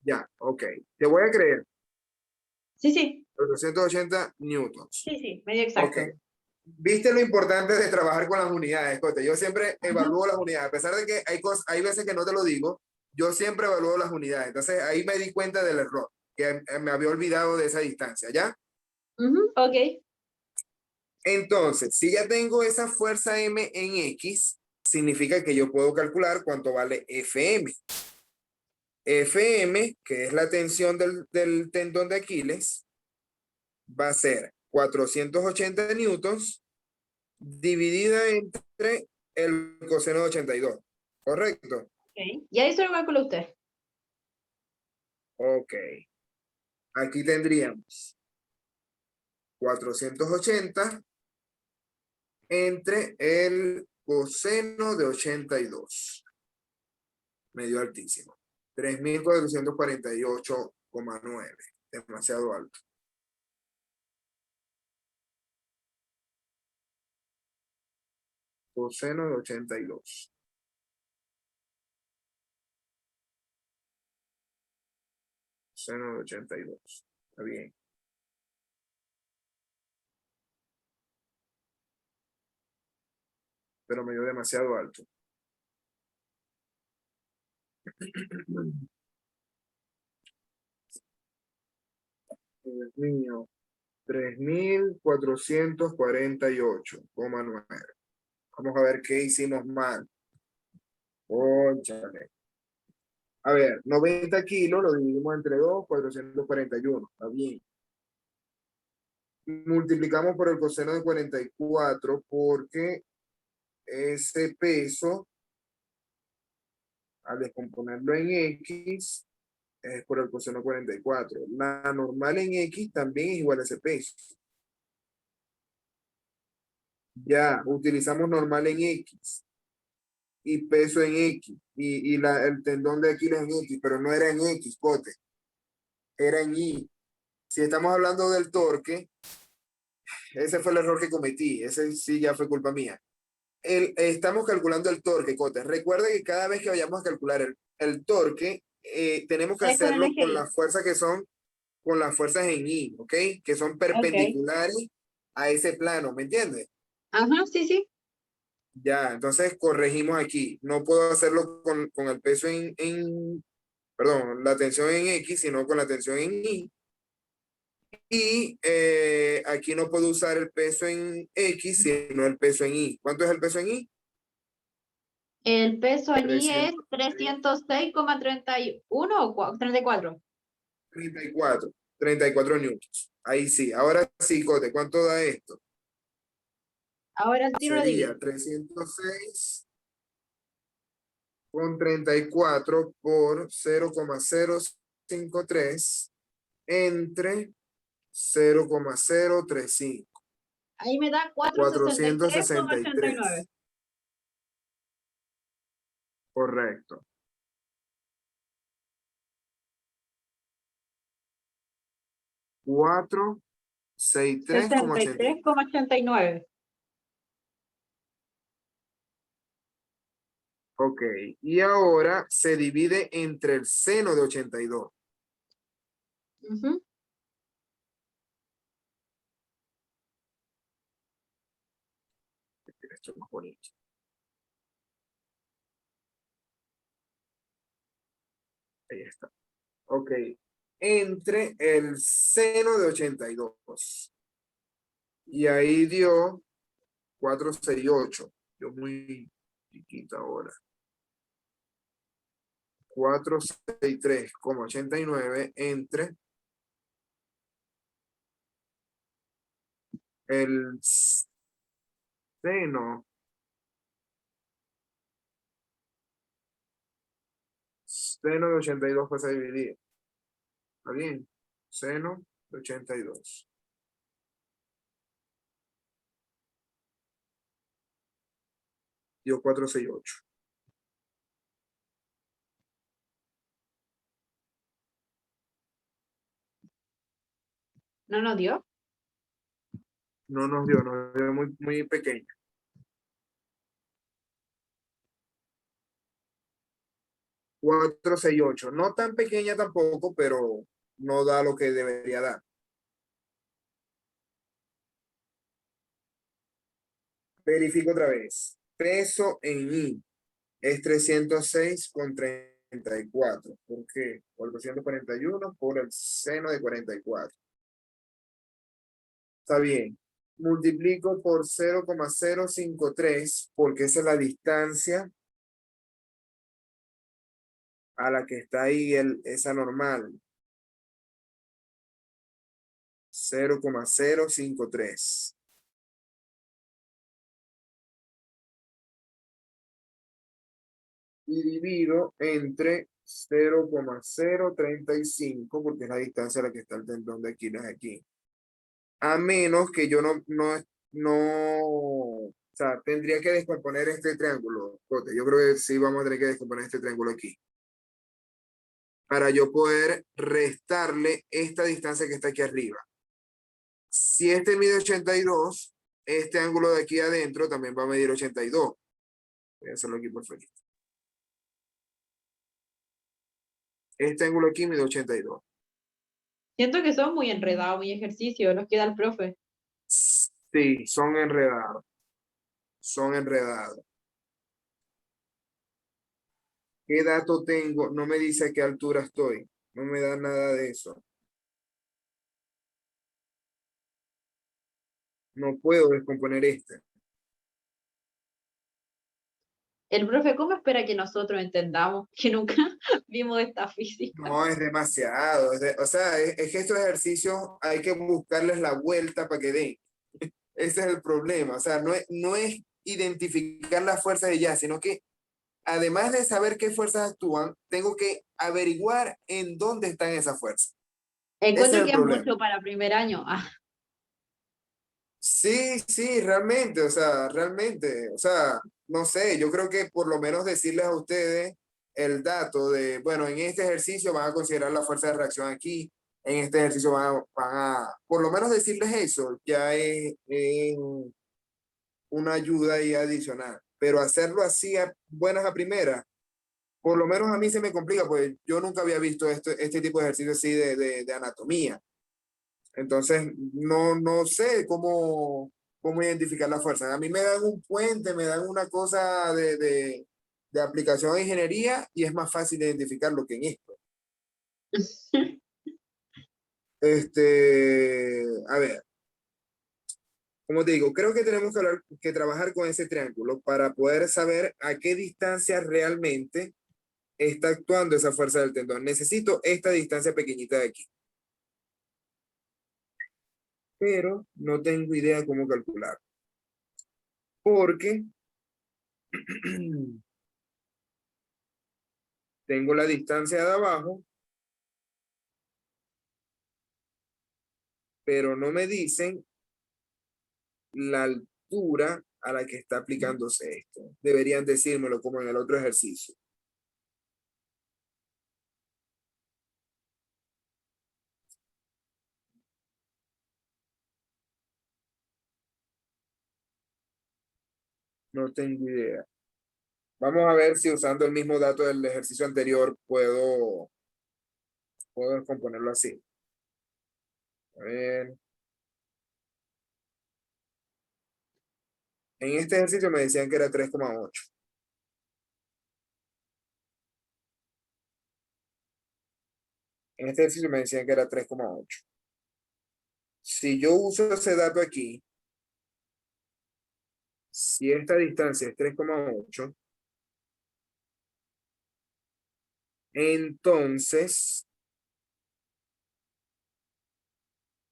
Ya, ok, te voy a creer, Sí, sí, 480 newtons. sí, sí, me dio Ok, exacto. viste lo importante de trabajar con las unidades, Cote. Yo siempre Ajá. evalúo las unidades, a pesar de que hay veces que no te lo digo, yo siempre evalúo las unidades. Entonces ahí me di cuenta del error, que me había olvidado de esa distancia, ¿ya? Ujú, ok. Entonces, si ya tengo esa fuerza M en X, significa que yo puedo calcular cuánto vale Fm. Fm, que es la tensión del tendón de Aquiles, va a ser 480 newtons dividida entre el coseno de 82. ¿Correcto? Ok. Y ahí se lo calcula usted. Ok. Aquí tendríamos 480 entre el coseno de 82. Medio altísimo. 3.448,9. Demasiado alto. Coseno de 82. Coseno de 82. Está bien. Pero me dio demasiado alto. Dios mío. 3.448,9. Vamos a ver qué hicimos mal. Cónchale. A ver, 90 kilos lo dividimos entre 2, 441. Está bien. Multiplicamos por el coseno de 44 porque ese peso, al descomponerlo en X, es por el coseno 44. La normal en X también es igual a ese peso. Ya, utilizamos normal en X y peso en X y el tendón de Aquiles en X, pero no era en X, Cote, era en Y. Si estamos hablando del torque, ese fue el error que cometí, ese sí ya fue culpa mía. estamos calculando el torque, Cote. Recuerda que cada vez que vayamos a calcular el torque, tenemos que Es con el hacerlo eje con Y. las fuerzas que son, con las fuerzas en Y, ¿ok? Que son Ok. perpendiculares a ese plano, ¿me entiendes? Ajá, sí, sí. Ya, entonces corregimos aquí. No puedo hacerlo con el peso perdón, la tensión en X, sino con la tensión en Y. Y aquí no puedo usar el peso en X, sino el peso en Y. ¿Cuánto es el peso en Y? El peso en Y es 334. 306,31 o 34. 34 newtons. Ahí sí. Ahora sí, Cote, ¿cuánto da esto? Ahora el tiro lo Sería divide. 306,34 por 0,053 entre 0,035. Ahí me da 463,89. 463. Correcto. Cuatro, 63,89. 63,89. Ok. Y ahora se divide entre el seno de 82. Ujú. Esto es más bonito. Ahí está. Ok. Entre el seno de 82. Y ahí dio 468. Dio muy chiquita ahora. 463,89 entre el seno de 82 pues a dividir. ¿Está bien? Seno de 82. Dio 468. ¿No nos dio? No nos dio muy, muy pequeño. 468. No tan pequeña tampoco, pero no da lo que debería dar. Verifico otra vez. Peso en I es 306,34. ¿Por qué? 441 por el seno de 44. Está bien. Multiplico por 0,053 porque esa es la distancia a la que está ahí esa normal. 0,053. Y divido entre 0,035 porque es la distancia a la que está el tendón de Aquiles aquí. A menos que yo o sea, tendría que descomponer este triángulo, Cote. Yo creo que sí vamos a tener que descomponer este triángulo aquí. Para yo poder restarle esta distancia que está aquí arriba. Si este mide 82, este ángulo de aquí adentro también va a medir 82. Voy a hacerlo aquí por favor. Este ángulo aquí mide 82. Siento que son muy enredados, muy ejercicio, los que da el profe. Sí, son enredados. Son enredados. ¿Qué dato tengo? No me dice a qué altura estoy. No me da nada de eso. No puedo descomponer este. El profe, ¿cómo espera que nosotros entendamos que nunca vimos esta física? No, es demasiado. O sea, es que estos ejercicios hay que buscarles la vuelta para que den. Ese es el problema. O sea, no es identificar las fuerzas de ya, sino que además de saber qué fuerzas actúan, tengo que averiguar en dónde están esas fuerzas. Ese es Encuentro el que es problema. mucho para primer año. Ah, Sí, sí, realmente, o sea, no sé, yo creo que por lo menos decirles a ustedes el dato de, bueno, en este ejercicio van a considerar la fuerza de reacción aquí, en este ejercicio por lo menos decirles eso, ya una ayuda ahí adicional. Pero hacerlo así a buenas a primeras, por lo menos a mí se me complica, pues yo nunca había visto este tipo de ejercicio así de anatomía. Entonces, no sé cómo identificar la fuerza. A mí me dan un puente, me dan una cosa de aplicación de ingeniería y es más fácil identificarlo que en esto. A ver, como te digo, creo que tenemos que trabajar con ese triángulo para poder saber a qué distancia realmente está actuando esa fuerza del tendón. Necesito esta distancia pequeñita de aquí. Pero no tengo idea cómo calcular. Porque tengo la distancia de abajo, pero no me dicen la altura a la que está aplicándose esto. Deberían decírmelo como en el otro ejercicio. No tengo idea. Vamos a ver si usando el mismo dato del ejercicio anterior puedo componerlo así. A ver. En este ejercicio me decían que era 3,8. En este ejercicio me decían que era 3,8. Si yo uso ese dato aquí, si esta distancia es 3,8, entonces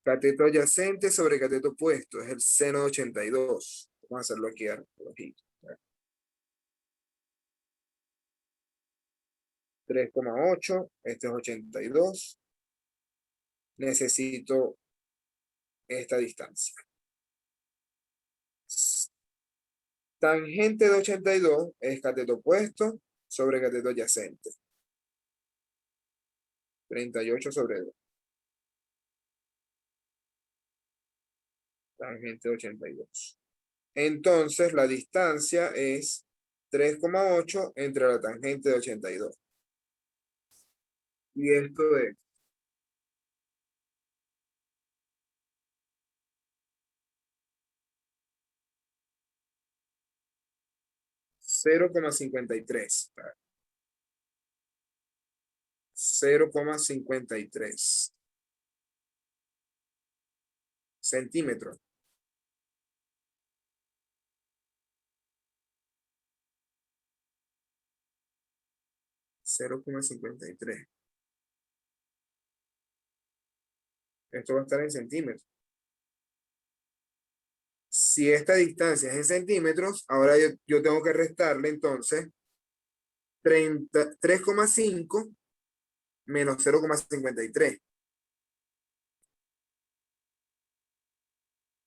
cateto adyacente sobre cateto opuesto es el seno de 82. Vamos a hacerlo aquí. Aquí. 3,8, este es 82. Necesito esta distancia. Tangente de 82 es cateto opuesto sobre cateto adyacente. 38 sobre 2. Tangente de 82. Entonces la distancia es 3,8 entre la tangente de 82. Y esto es 0,53. 0,53 centímetros. $0,53. Esto va a estar en centímetros. Si esta distancia es en centímetros, ahora yo tengo que restarle entonces 3,5 menos 0,53.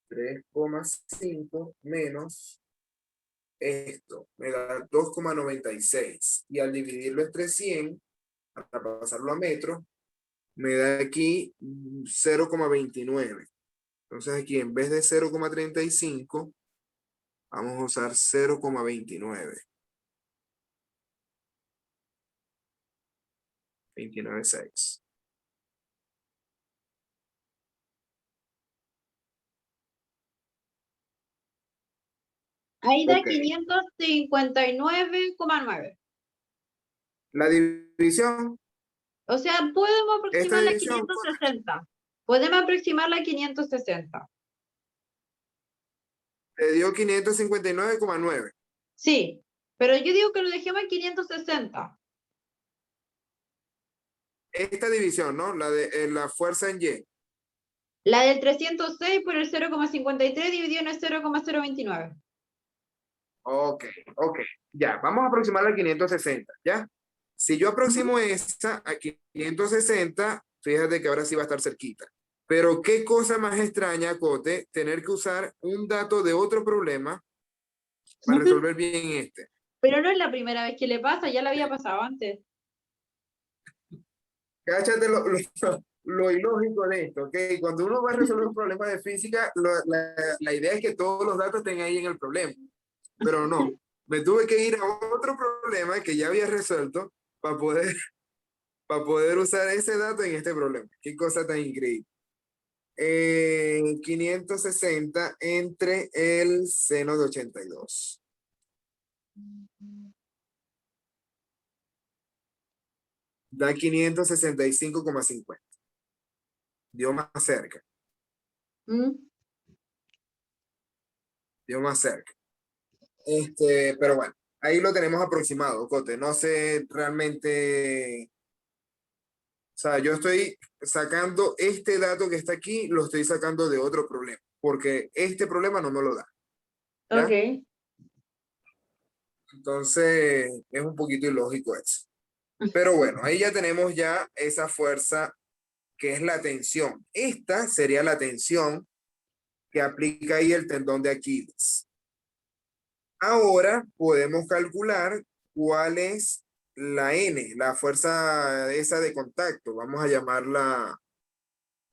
3,5 menos esto, me da 2,96. Y al dividirlo entre 100, para pasarlo a metros, me da aquí 0,29. Entonces aquí en vez de 0,35, vamos a usar 0,29. 29,6. Ahí da Ok. 559,9. La división, O sea, podemos esta aproximarla a división 560. Podemos aproximarla a 560. te dio 559,9. Sí, pero yo digo que lo dejemos en 560. Esta división, ¿no? La de la fuerza en Y. La del 306 por el 0,53 dividido en el 0,029. Ok, ya, vamos a aproximarla a 560, ¿ya? Si yo aproximo esta a 560, fíjate que ahora sí va a estar cerquita. Pero qué cosa más extraña, Cote, tener que usar un dato de otro problema para resolver bien este. Pero no es la primera vez que le pasa, ya le había pasado antes. Cáchate lo ilógico de esto, ¿ok? Cuando uno va a resolver un problema de física, la idea es que todos los datos estén ahí en el problema, pero no. Me tuve que ir a otro problema que ya había resuelto para poder, para poder usar ese dato en este problema. Qué cosa tan increíble. 560 entre el seno de 82. Da 565,50. Dio más cerca, Mm, dio más cerca. Pero bueno, ahí lo tenemos aproximado, Cote. No sé realmente, o sea, yo estoy sacando este dato que está aquí, lo estoy sacando de otro problema, porque este problema no me lo da, ¿ya? ok. Entonces, es un poquito ilógico eso. Pero bueno, ahí ya tenemos ya esa fuerza que es la tensión. Esta sería la tensión que aplica ahí el tendón de Aquiles. Ahora podemos calcular cuál es la N, la fuerza esa de contacto. Vamos a llamarla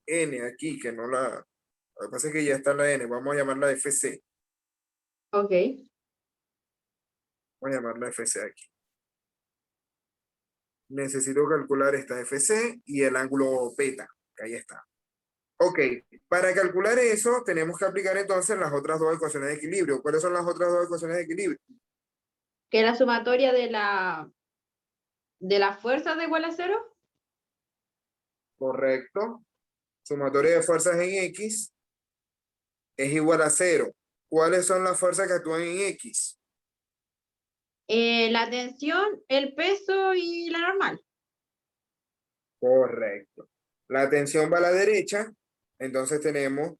N aquí, que no la... Lo que pasa es que ya está la N. Vamos a llamarla FC. Ok. Vamos a llamarla FC aquí. Necesito calcular esta FC y el ángulo beta, que ahí está. Ok, para calcular eso tenemos que aplicar entonces las otras dos ecuaciones de equilibrio. ¿Cuáles son las otras dos ecuaciones de equilibrio? Que la sumatoria de la fuerza de igual a cero. Correcto. Sumatoria de fuerzas en X es igual a 0. ¿Cuáles son las fuerzas que actúan en X? La tensión, el peso y la normal. Correcto. La tensión va a la derecha, entonces tenemos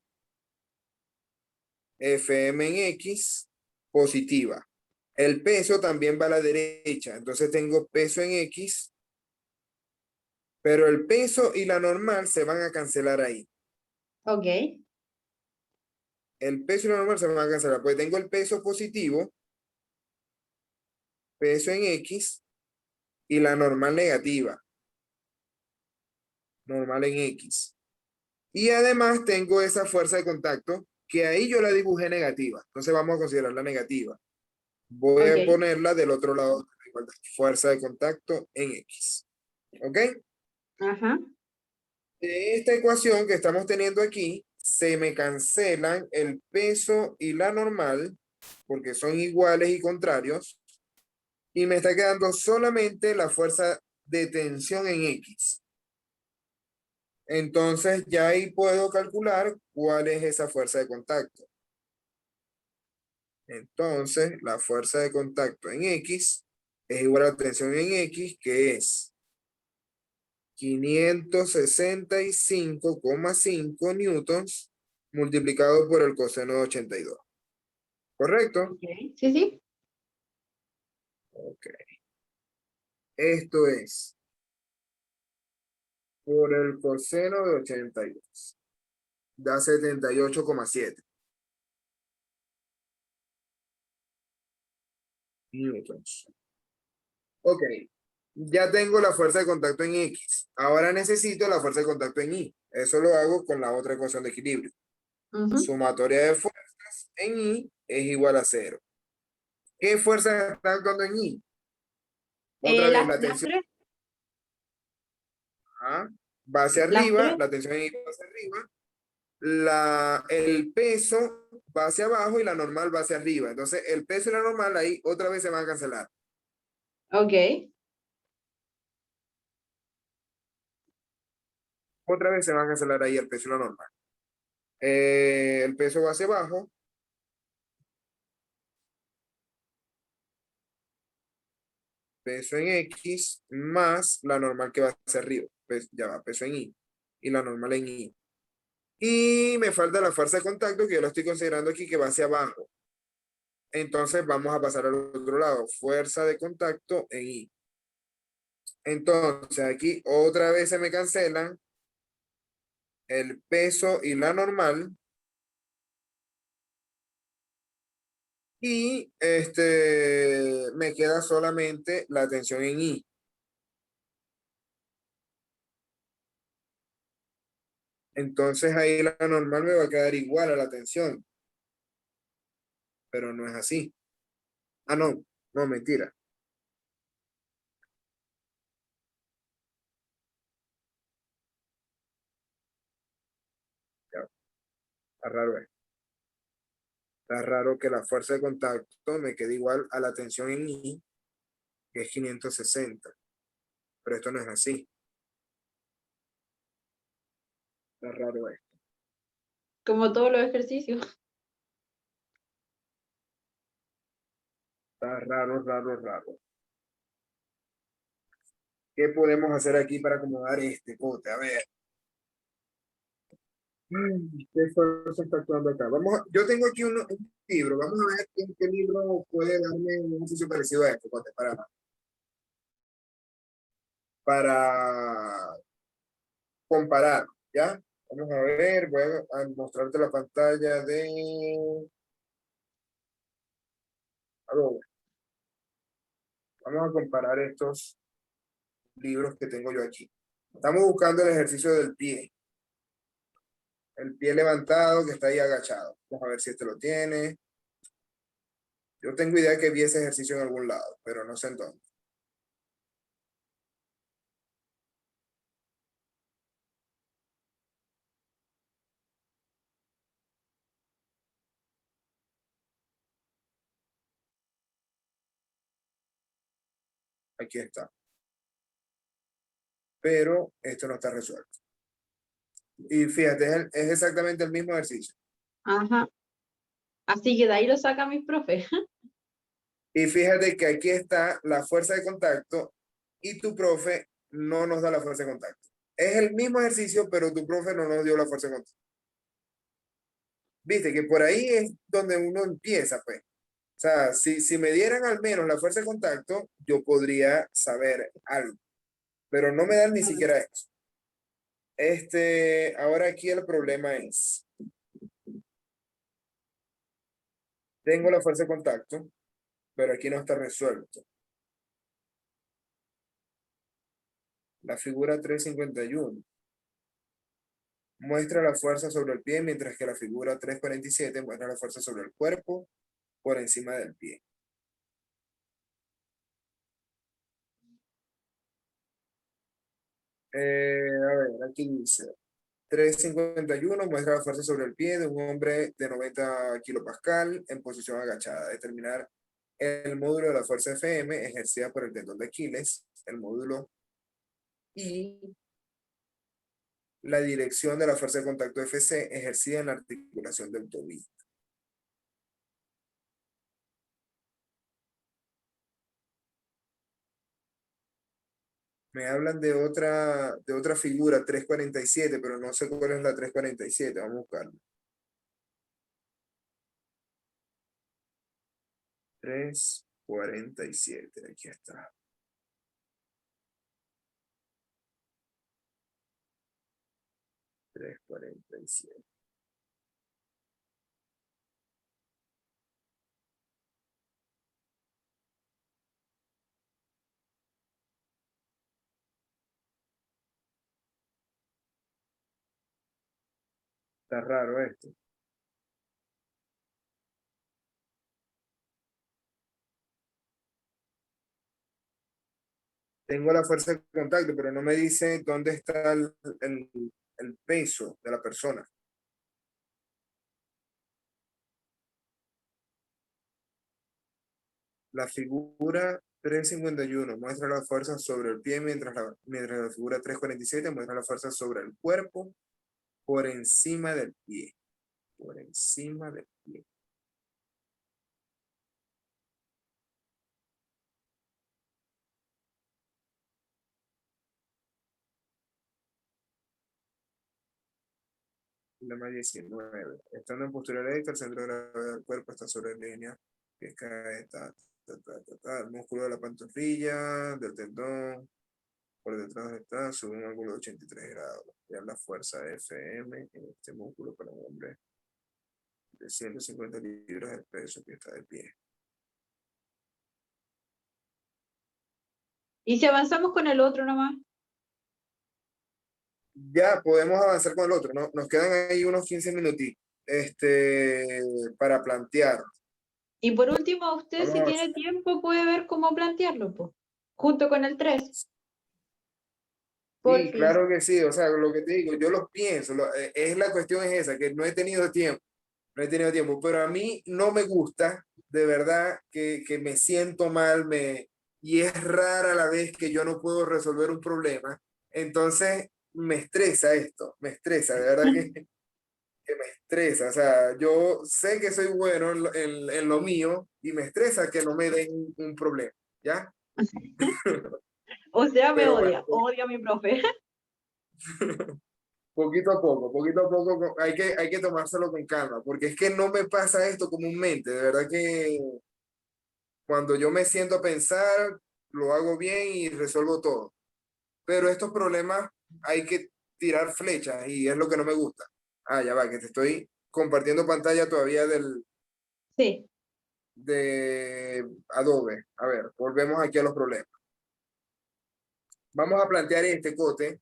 Fm en X positiva. El peso también va a la derecha, entonces tengo peso en X, pero el peso y la normal se van a cancelar ahí. Ok. El peso y la normal se van a cancelar, pues tengo el peso positivo, peso en X, y la normal negativa, normal en X. Y además tengo esa fuerza de contacto que ahí yo la dibujé negativa. Entonces vamos a considerarla negativa. Voy a Ok. ponerla del otro lado de la igualdad. Fuerza de contacto en X. ¿Ok? Ajá. De esta ecuación que estamos teniendo aquí, se me cancelan el peso y la normal, porque son iguales y contrarios, y me está quedando solamente la fuerza de tensión en X. Entonces ya ahí puedo calcular cuál es esa fuerza de contacto. Entonces la fuerza de contacto en X es igual a la tensión en X, que es 565,5 newtons multiplicado por el coseno de 82. ¿Correcto? Ok. Sí, sí. Ok. Esto es por el coseno de 82. Da 78,7 newtons. Ok. Ya tengo la fuerza de contacto en X. Ahora necesito la fuerza de contacto en Y. Eso lo hago con la otra ecuación de equilibrio. Ujú. Sumatoria de fuerzas en Y es igual a 0. ¿Qué fuerza está actuando en Y? Otra vez la Las tensión tres. va hacia Las arriba, tres. la tensión en Y va hacia arriba, el peso va hacia abajo y la normal va hacia arriba. Entonces el peso y la normal ahí otra vez se van a cancelar. Ok. Otra vez se van a cancelar ahí el peso y la normal. El peso va hacia abajo. Peso en X más la normal que va hacia arriba. Pues ya va, peso en Y. Y la normal en Y. Y me falta la fuerza de contacto que yo lo estoy considerando aquí que va hacia abajo. Entonces vamos a pasar al otro lado. Fuerza de contacto en Y. Entonces aquí otra vez se me cancelan el peso y la normal. Y me queda solamente la tensión en I. Entonces ahí la normal me va a quedar igual a la tensión, pero no es así. Ah, no, no, mentira. Ya, está raro esto. Está raro que la fuerza de contacto me quede igual a la tensión en I, que es 560. Pero esto no es así. Está raro esto. Como todos los ejercicios. Está raro, raro, raro. ¿Qué podemos hacer aquí para acomodar este cote? A ver. ¿Qué fuerza está actuando acá? Yo tengo aquí un libro. Vamos a ver qué libro puede darme un ejercicio parecido a este, cote, para comparar, ¿ya? Vamos a ver, voy a mostrarte la pantalla de Adobe. Vamos a comparar estos libros que tengo yo aquí. Estamos buscando el ejercicio del pie. El pie levantado que está ahí agachado. Vamos a ver si este lo tiene. Yo tengo idea que vi ese ejercicio en algún lado, pero no sé en dónde. Aquí está. Pero esto no está resuelto. Y fíjate, es exactamente el mismo ejercicio. Ajá. Así que de ahí lo saca mis profes. Y fíjate que aquí está la fuerza de contacto y tu profe no nos da la fuerza de contacto. Es el mismo ejercicio, pero tu profe no nos dio la fuerza de contacto. Viste que por ahí es donde uno empieza, pues. O sea, si me dieran al menos la fuerza de contacto, yo podría saber algo, pero no me dan ni siquiera eso. Ahora aquí el problema es, tengo la fuerza de contacto, pero aquí no está resuelto. La figura 351 muestra la fuerza sobre el pie, mientras que la figura 347 muestra la fuerza sobre el cuerpo por encima del pie. A ver, aquí dice, 351 muestra la fuerza sobre el pie de un hombre de 90 kilopascal en posición agachada. Determinar el módulo de la fuerza FM ejercida por el tendón de Aquiles, el módulo y la dirección de la fuerza de contacto FC ejercida en la articulación del tobillo. Me hablan de otra figura, 347, pero no sé cuál es la 347. Vamos a buscarlo. 347, aquí está. 347. Está raro esto. Tengo la fuerza de contacto, pero no me dice dónde está el peso de la persona. La figura 351 muestra la fuerza sobre el pie, mientras la figura 347 muestra la fuerza sobre el cuerpo por encima del pie. Por encima del pie. Problema 19. Estando en postura erecta, el centro de gravedad del cuerpo está sobre la línea que cae, el músculo de la pantorrilla, del tendón, por detrás está, sube un ángulo de 83 grados. Ya la fuerza FM en este músculo para un hombre de 150 libras de peso que está de pie. Y si avanzamos con el otro nomás. ya podemos avanzar con el otro, ¿no? Nos quedan ahí unos 15 minutitos, para plantear. Y por último, usted si Vamos a- tiene tiempo puede ver cómo plantearlo, pues, junto con el 3. Sí, Porfis. claro que sí, o sea, lo que te digo, yo lo pienso, es la cuestión es esa, que no he tenido tiempo, no he tenido tiempo, pero a mí no me gusta, de verdad, que me siento mal, y es rara la vez que yo no puedo resolver un problema, entonces me estresa esto, me estresa, de verdad que me estresa, o sea, yo sé que soy bueno en lo mío y me estresa que no me den un problema, ¿ya? O sea, me Pero bueno, odia a mi profe. poquito a poco, hay que tomárselo con calma, porque es que no me pasa esto comúnmente, de verdad que cuando yo me siento a pensar, lo hago bien y resuelvo todo. Pero estos problemas hay que tirar flechas y es lo que no me gusta. Ah, ya va, que te estoy compartiendo pantalla todavía Sí. de Adobe. A ver, volvemos aquí a los problemas. Vamos a plantear este cote.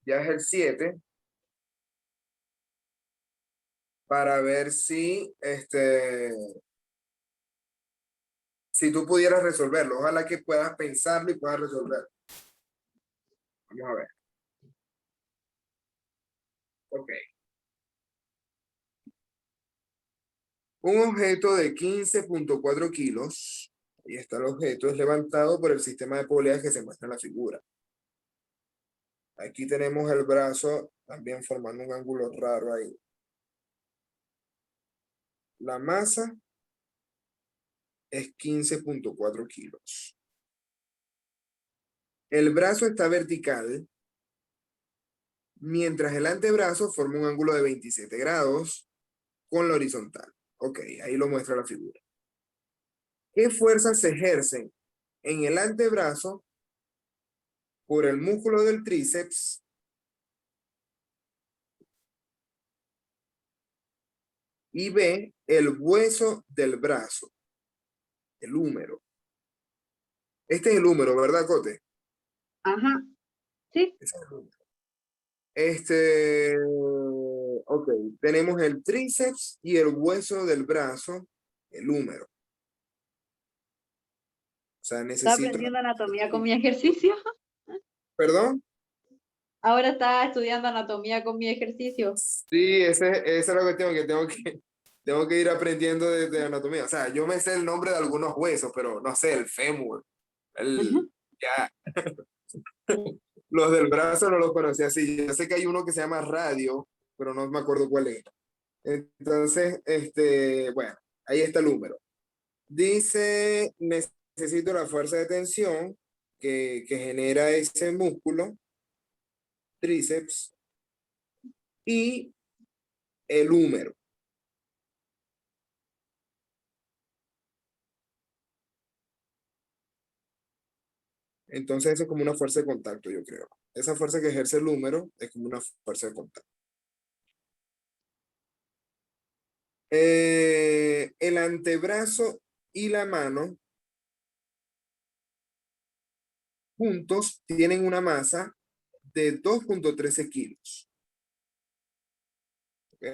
Ya es el 7 para ver si tú pudieras resolverlo. Ojalá que puedas pensarlo y puedas resolverlo. Vamos a ver. Ok. Un objeto de 15,4 kilos, ahí está el objeto, es levantado por el sistema de poleas que se muestra en la figura. Aquí tenemos el brazo también formando un ángulo raro ahí. La masa es 15,4 kilos. El brazo está vertical, mientras el antebrazo forma un ángulo de 27 grados con la horizontal. Ok, ahí lo muestra la figura. ¿Qué fuerzas se ejercen en el antebrazo por el músculo del tríceps y B, el hueso del brazo, el húmero? Este es el húmero, ¿verdad, Cote? Ajá. Sí. Ese es el húmero. Ok, tenemos el tríceps y el hueso del brazo, el húmero. O sea, ¿Está necesito... aprendiendo anatomía con mi ejercicio? ¿Perdón? Ahora está estudiando anatomía con mi ejercicio. Sí, esa es la cuestión que tengo que ir aprendiendo de anatomía. O sea, yo me sé el nombre de algunos huesos, pero no sé, el fémur, ya, los del brazo no los conocía así. Yo sé que hay uno que se llama radio, pero no me acuerdo cuál es. Entonces, bueno, ahí está el número. Dice, necesito la fuerza de tensión que genera ese músculo, tríceps, y el húmero. Entonces, eso es como una fuerza de contacto, yo creo. Esa fuerza que ejerce el húmero es como una fuerza de contacto. El antebrazo y la mano juntos tienen una masa de 2,13 kilos. ¿Ok?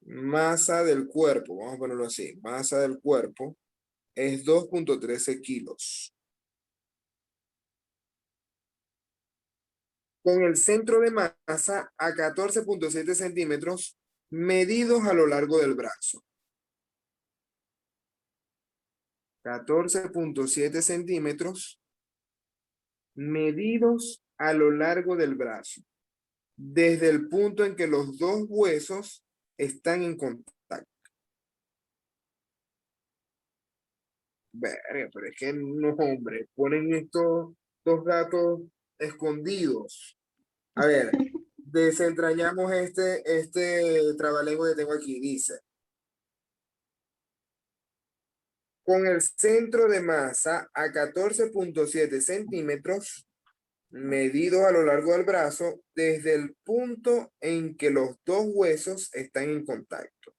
Masa del cuerpo, vamos a ponerlo así. Masa del cuerpo es 2,13 kilos. Con el centro de masa a 14,7 centímetros medidos a lo largo del brazo. 14,7 centímetros medidos a lo largo del brazo, desde el punto en que los dos huesos están en contacto. Verga, pero es que no, hombre, ponen estos dos datos escondidos. A ver, desentrañamos este trabalengua que tengo aquí. Dice, con el centro de masa a 14,7 centímetros, medidos a lo largo del brazo, desde el punto en que los dos huesos están en contacto.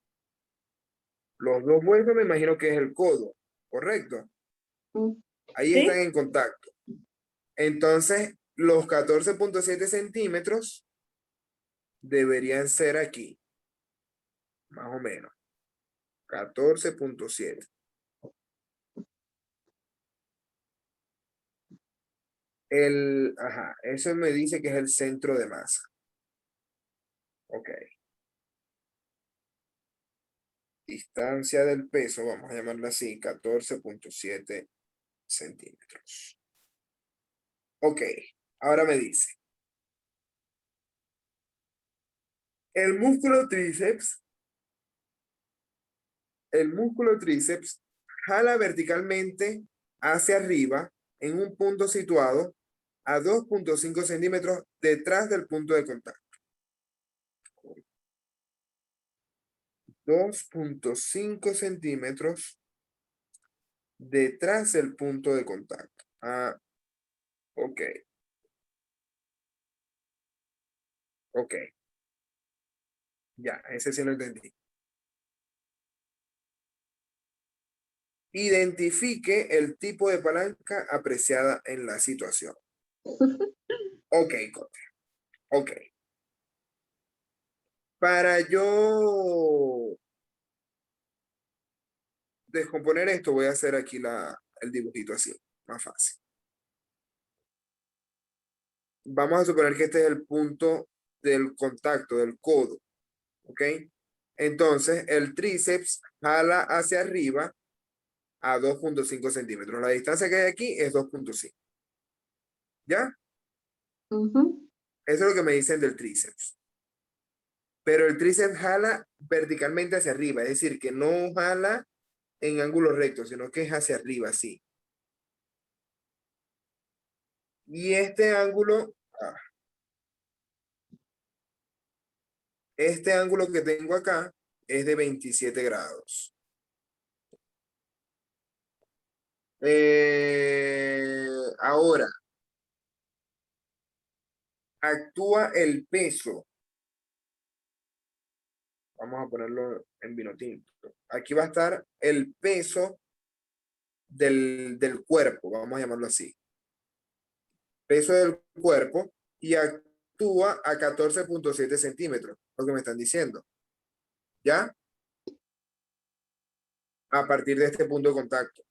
Los dos huesos me imagino que es el codo, ¿correcto? Ahí están ¿Sí? en contacto. Entonces, los 14.7 centímetros deberían ser aquí, más o menos. 14.7. Eso me dice que es el centro de masa. Ok. Distancia del peso, vamos a llamarla así, 14.7 centímetros. Ok, ahora me dice. El músculo tríceps jala verticalmente hacia arriba en un punto situado a 2.5 centímetros detrás del punto de contacto. 2.5 centímetros detrás del punto de contacto. Ok. Ok. Ya, ese sí lo entendí. Identifique el tipo de palanca apreciada en la situación. Ok, Cote. Ok. Para yo descomponer esto, voy a hacer aquí el dibujito así, más fácil. Vamos a suponer que este es el punto del contacto, del codo. ¿Ok? Entonces, el tríceps jala hacia arriba a 2.5 centímetros. La distancia que hay aquí es 2.5. ¿Ya? Ujú. Eso es lo que me dicen del tríceps. Pero el tríceps jala verticalmente hacia arriba, es decir, que no jala en ángulo recto, sino que es hacia arriba, así. Y este ángulo que tengo acá es de 27 grados. Ahora, actúa el peso. Vamos a ponerlo en vino tinto. Aquí va a estar el peso del cuerpo, vamos a llamarlo así. Peso del cuerpo y actúa a 14.7 centímetros, lo que me están diciendo. ¿Ya? A partir de este punto de contacto.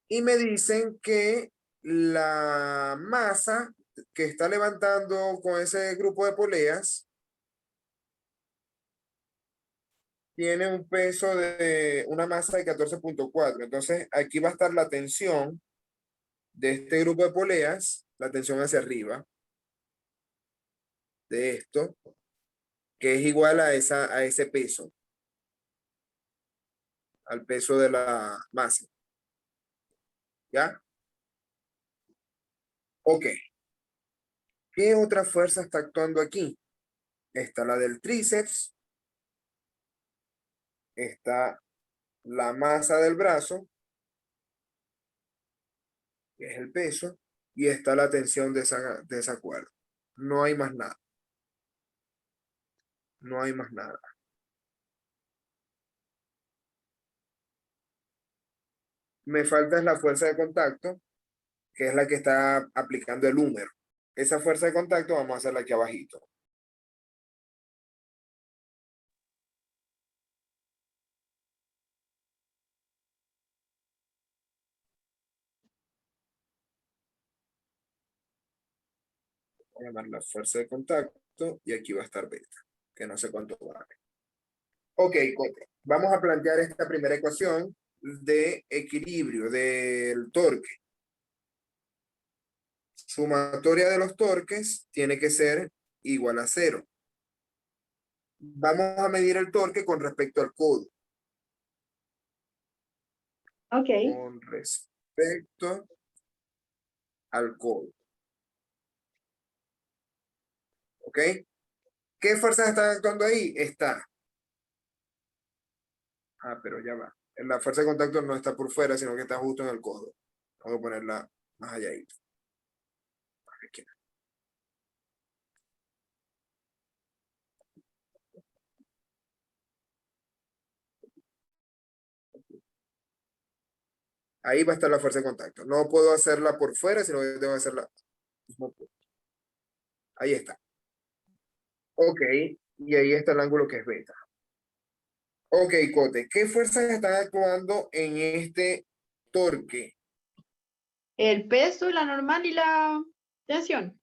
Y me dicen que la masa que está levantando con ese grupo de poleas tiene un peso de una masa de 14.4. Entonces, aquí va a estar la tensión de este grupo de poleas, la tensión hacia arriba de esto, que es igual a ese peso, al peso de la masa. ¿Ya? Ok. ¿Qué otra fuerza está actuando aquí? Está la del tríceps, está la masa del brazo, que es el peso, y está la tensión de esa cuerda. No hay más nada. No hay más nada. Me falta es la fuerza de contacto, que es la que está aplicando el húmero. Esa fuerza de contacto vamos a hacerla aquí abajito. Voy a llamar la fuerza de contacto y aquí va a estar beta, que no sé cuánto vale. Ok, Cote. Vamos a plantear esta primera ecuación de equilibrio del torque. Sumatoria de los torques tiene que ser igual a 0. Vamos a medir el torque con respecto al codo. Ok. Con respecto al codo. ¿Ok? ¿Qué fuerzas están actuando ahí? Pero ya va. La fuerza de contacto no está por fuera, sino que está justo en el codo. Vamos a ponerla más allá. Aquí. Ahí va a estar la fuerza de contacto. No puedo hacerla por fuera, sino que tengo que hacerla. Ahí está. Ok, y ahí está el ángulo que es beta. Ok, Cote, ¿qué fuerzas están actuando en este torque? El peso, la normal y la tensión.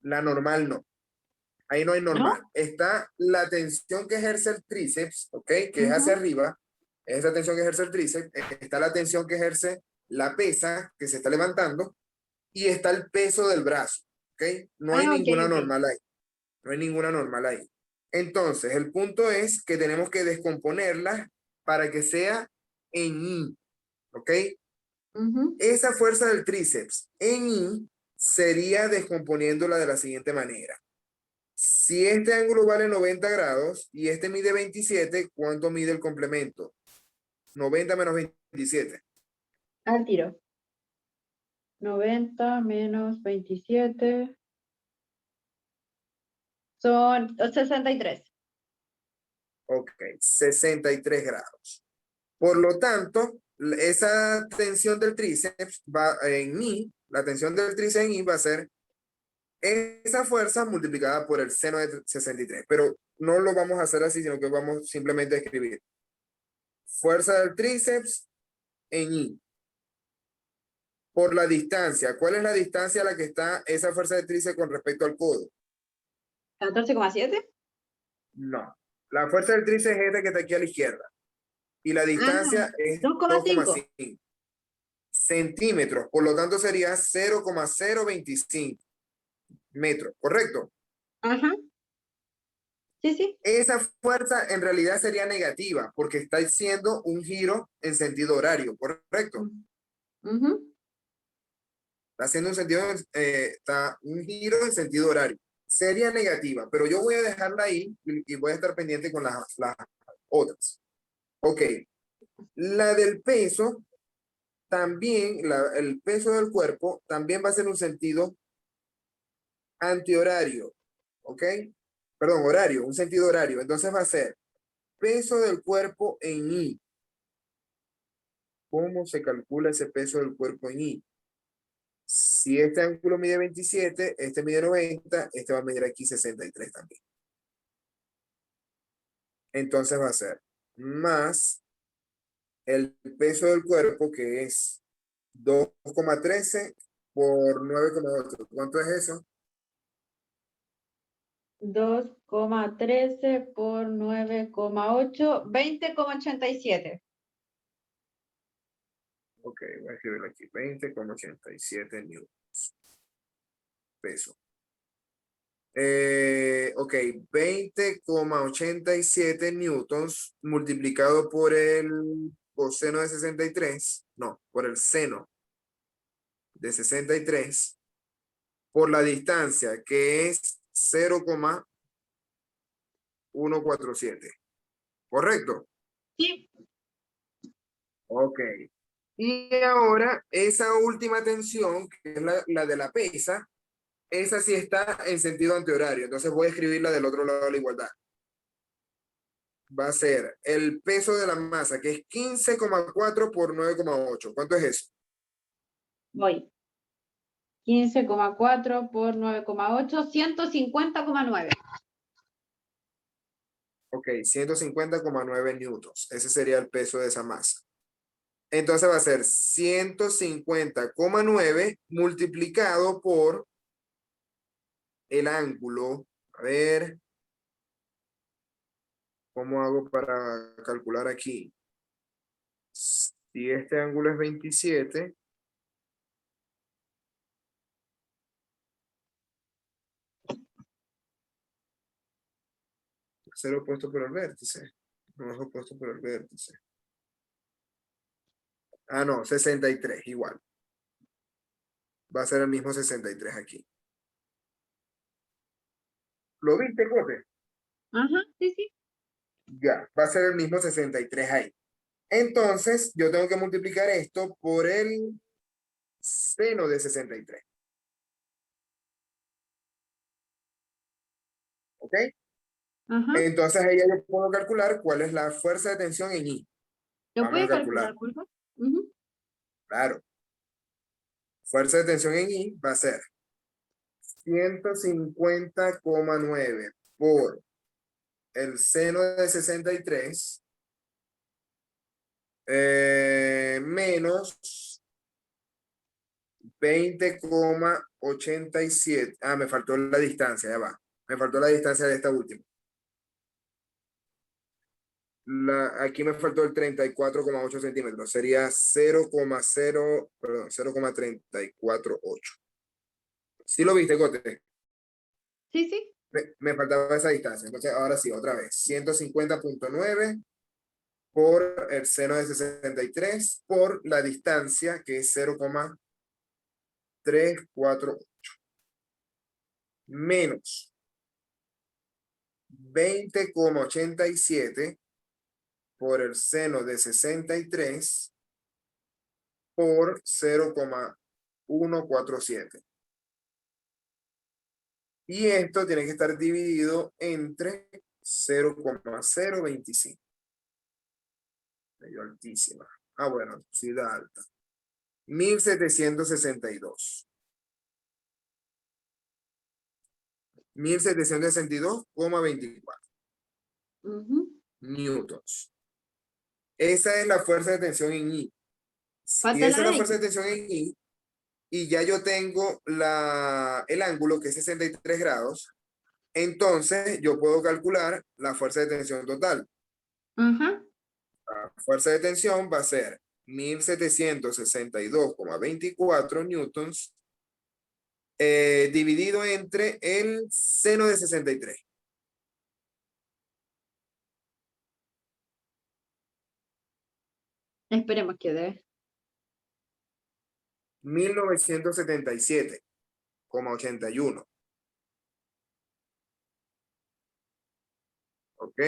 La normal no. Ahí no hay ¿No? normal. Está la tensión que ejerce el tríceps, ¿ok? Que es hacia Ujú. arriba. Esa tensión que ejerce el tríceps. Está la tensión que ejerce la pesa, que se está levantando. Y está el peso del brazo, ¿ok? No hay Ah, ok, ninguna ok. normal ahí. No hay ninguna normal ahí. Entonces, el punto es que tenemos que descomponerla para que sea en I, ¿ok? Ujú. Esa fuerza del tríceps en I sería descomponiéndola de la siguiente manera. Si este ángulo vale 90 grados y este mide 27, ¿cuánto mide el complemento? 90 menos 27. Al tiro. 90 menos 27 son 63. Ok, 63 grados. Por lo tanto, esa tensión del tríceps va en I, la tensión del tríceps en I va a ser esa fuerza multiplicada por el seno de 63. Pero no lo vamos a hacer así, sino que vamos simplemente a escribir fuerza del tríceps en I. Por la distancia. ¿Cuál es la distancia a la que está esa fuerza de tríceps con respecto al codo? 14,7. No. La fuerza del tríceps es esta que está aquí a la izquierda. Y la Ah, distancia es 2,5. 2,5 centímetros. Por lo tanto, sería 0,025 metros. ¿Correcto? Ajá. Sí, sí. Esa fuerza en realidad sería negativa porque está haciendo un giro en sentido horario. ¿Correcto? Ujú. Está haciendo un giro en sentido horario. Sería negativa, pero yo voy a dejarla ahí y voy a estar pendiente con las otras. Ok. La del peso, también, el peso del cuerpo también va a ser un sentido antihorario. ¿Ok? Perdón, horario, un sentido horario. Entonces va a ser peso del cuerpo en I. ¿Cómo se calcula ese peso del cuerpo en I? Si este ángulo mide 27, este mide 90, este va a medir aquí 63 también. Entonces va a ser más el peso del cuerpo, que es 2,13 por 9,8. ¿Cuánto es eso? 2,13 por 9,8, 20,87. Ok, voy a escribirlo aquí. 20,87 newtons. Peso. Ok, 20,87 newtons multiplicado por el coseno de 63. No, por el seno de 63 por la distancia, que es 0,147. ¿Correcto? Sí. Ok. Y ahora, esa última tensión, que es la de la pesa, esa sí está en sentido antihorario. Entonces voy a escribirla del otro lado de la igualdad. Va a ser el peso de la masa, que es 15,4 por 9,8. ¿Cuánto es eso? Voy. 15,4 por 9,8, 150,9. Ok, 150,9 newtons. Ese sería el peso de esa masa. Entonces va a ser 150,9 multiplicado por el ángulo. A ver, ¿cómo hago para calcular aquí? Si este ángulo es 27, ser opuesto por el vértice. No es opuesto por el vértice. Ah, no, 63, igual. Va a ser el mismo 63 aquí. ¿Lo viste, Cote? Ajá, sí, sí. Ya, va a ser el mismo 63 ahí. Entonces, yo tengo que multiplicar esto por el seno de 63. ¿Ok? Ajá. Entonces ahí ya yo puedo calcular cuál es la fuerza de tensión en I. ¿Lo Vamos puede a calcular. calcular, por favor? Ujú. Claro. Fuerza de tensión en I va a ser 150,9 por el seno de 63 menos 20,87. Ah, me faltó la distancia, ya va. Me faltó la distancia de esta última. Aquí me faltó el 34,8 centímetros. Sería 0,348. ¿Sí lo viste, Cote? Sí, sí. Me faltaba esa distancia. Entonces, ahora sí, otra vez. 150,9 por el seno de 63 por la distancia, que es 0,348. Menos 20,87 por el seno de 63 por 0,147. Y esto tiene que estar dividido entre 0,025. Medio altísima. Ah, bueno, sí da alta. 1762. 1762,24 Ujú. newtons. Esa es la fuerza de tensión en I. Si Falta esa es la la X. fuerza de tensión en I, y ya yo tengo el ángulo que es 63 grados, entonces yo puedo calcular la fuerza de tensión total. Ajá. La fuerza de tensión va a ser 1762,24 newtons dividido entre el seno de 63. Esperemos que dé. 1977,81. ¿Ok?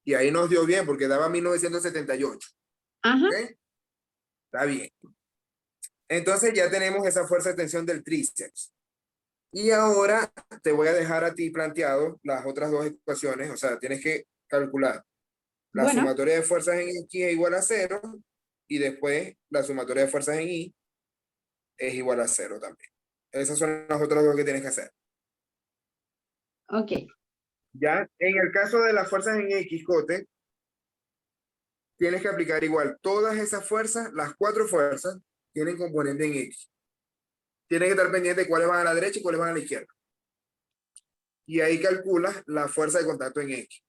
Y ahí nos dio bien porque daba 1978. Ajá. ¿Ok? Está bien. Entonces ya tenemos esa fuerza de tensión del tríceps. Y ahora te voy a dejar a ti planteado las otras dos ecuaciones. O sea, tienes que calcular la Bueno, sumatoria de fuerzas en X es igual a 0 y después la sumatoria de fuerzas en Y es igual a 0 también. Esas son las otras dos que tienes que hacer. ok. Ya en el caso de las fuerzas en X, Cote, tienes que aplicar igual. Todas esas fuerzas, las cuatro fuerzas, tienen componente en X. Tienes que estar pendiente de cuáles van a la derecha y cuáles van a la izquierda. Y ahí calculas la fuerza de contacto en X.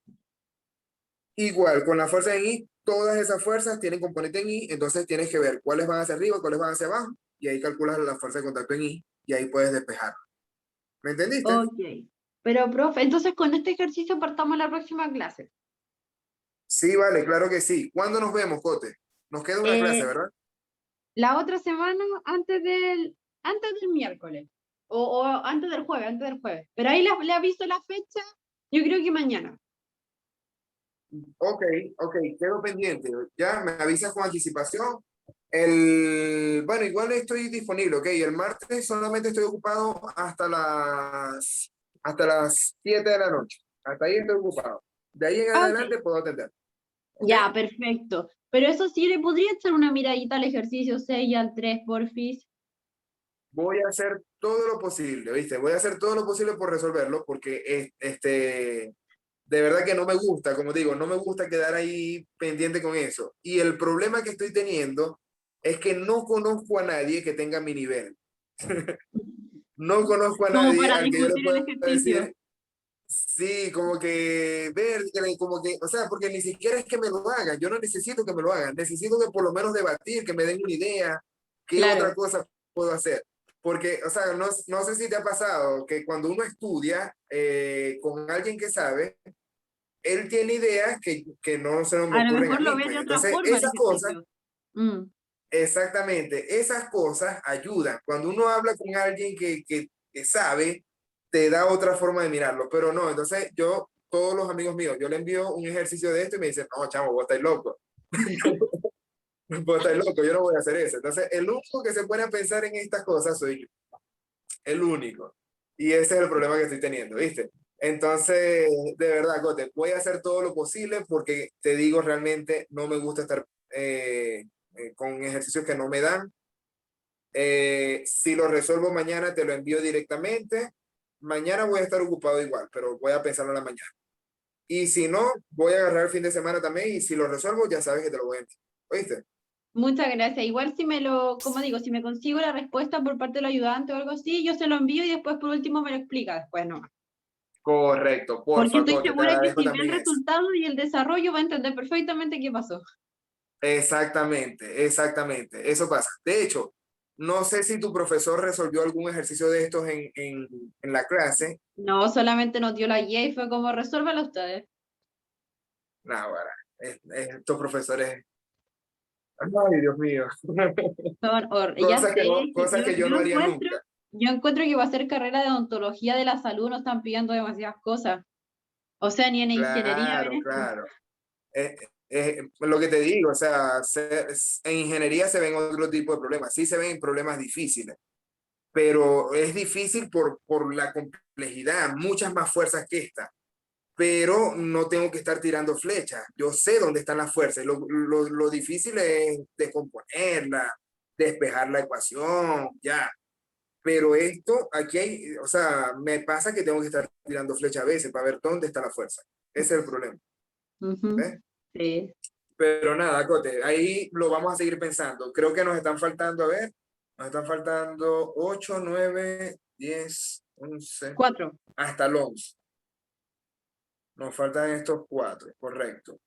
Igual, con la fuerza en Y, todas esas fuerzas tienen componente en Y, entonces tienes que ver cuáles van hacia arriba, cuáles van hacia abajo, y ahí calculas la fuerza de contacto en Y, y ahí puedes despejar. ¿Me entendiste? Ok. Pero, profe, entonces con este ejercicio partamos la próxima clase. Sí, vale, claro que sí. ¿Cuándo nos vemos, Cote? Nos queda una clase, Eh, ¿verdad? la otra semana antes del miércoles. O antes del jueves. Pero ahí le aviso la fecha, yo creo que mañana. Ok, quedo pendiente. Ya me avisas con anticipación. Bueno, igual estoy disponible, ok. El martes solamente estoy ocupado hasta las 7 de la noche. Hasta ahí estoy ocupado. De ahí en Ah, ok. adelante puedo atender. ¿Ok? Ya, perfecto. Pero eso sí, le podría echar una miradita al ejercicio 6 y al 3, porfis. Voy a hacer todo lo posible, ¿viste? Voy a hacer todo lo posible por resolverlo porque de verdad que no me gusta, como digo, no me gusta quedar ahí pendiente con eso. Y el problema que estoy teniendo es que no conozco a nadie que tenga mi nivel. No conozco a Como nadie para al que yo le discutir el pueda ejercicio. decir, sí, como que ver, como que, o sea, porque ni siquiera es que me lo hagan, yo no necesito que me lo hagan, necesito que por lo menos debatir, que me den una idea, qué otra Claro. cosa puedo hacer. Porque, o sea, no sé si te ha pasado que cuando uno estudia con alguien que sabe, él tiene ideas que no se me A lo ocurren a mejor lo mí, ves pues. de otra Entonces, forma el esas cosas, ejercicio. Mm, exactamente, esas cosas ayudan. Cuando uno habla con alguien que sabe, te da otra forma de mirarlo, pero no, entonces todos los amigos míos, yo le envío un ejercicio de esto y me dicen, no, chamo, vos estáis loco. Vos estáis loco, yo no voy a hacer eso. Entonces, el único que se pone a pensar en estas cosas soy yo. El único. Y ese es el problema que estoy teniendo, ¿viste? Entonces, de verdad, Cote, voy a hacer todo lo posible porque te digo, realmente no me gusta estar con ejercicios que no me dan. Si lo resuelvo mañana, te lo envío directamente. Mañana voy a estar ocupado igual, pero voy a pensarlo en la mañana. Y si no, voy a agarrar el fin de semana también y si lo resuelvo, ya sabes que te lo voy a enviar. ¿Oíste? Muchas gracias. Igual si me lo, como digo, si me consigo la respuesta por parte del ayudante o algo así, yo se lo envío y después por último me lo explica después nomás. Correcto, Porque porfa, estoy Cote, te segura que agradezco si ve el también eso. resultado y el desarrollo va a entender perfectamente qué pasó. Exactamente, exactamente. Eso pasa. De hecho, no sé si tu profesor resolvió algún ejercicio de estos en la clase. No, solamente nos dio la guía y fue como resuélvalo ustedes. No, ahora, estos profesores. Ay, Dios mío. Ya Cosas sé, que no, que cosas que yo no haría nunca. yo encuentro que va a ser carrera de odontología de la salud, nos están pidiendo demasiadas cosas. O sea, ni en ingeniería ven Claro, esto. claro. Lo que te digo, o sea, en ingeniería se ven otro tipo de problemas. Sí se ven problemas difíciles, pero es difícil por la complejidad, muchas más fuerzas que esta. Pero no tengo que estar tirando flechas. Yo sé dónde están las fuerzas. Lo difícil es descomponerla, despejar la ecuación, ya. Pero esto, aquí hay, o sea, me pasa que tengo que estar tirando flechas a veces para ver dónde está la fuerza. Ese es el problema. Ujú, ¿Ves? sí. Pero nada, Cote, ahí lo vamos a seguir pensando. Creo que nos están faltando, a ver, nos están faltando 8, 9, 10, 11, 4. hasta el 11. Nos faltan estos 4, correcto.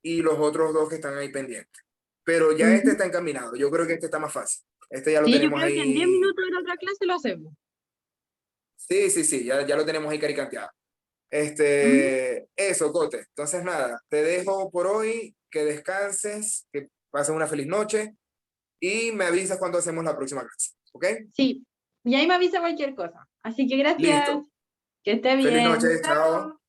Y los otros 2 que están ahí pendientes. Pero ya este está encaminado. Yo creo que este está más fácil. Este ya lo Sí, yo tenemos creo que en 10 ahí. minutos de la otra clase lo hacemos. Sí, sí, sí, ya lo tenemos ahí caricanteado. Ujú. Eso, Cote. Entonces, nada, te dejo por hoy, que descanses, que pases una feliz noche y me avisas cuando hacemos la próxima clase. ¿Ok? Sí. Y ahí me avisa cualquier cosa. Así que gracias. Listo. Que esté Feliz bien. noche, chao. Chao.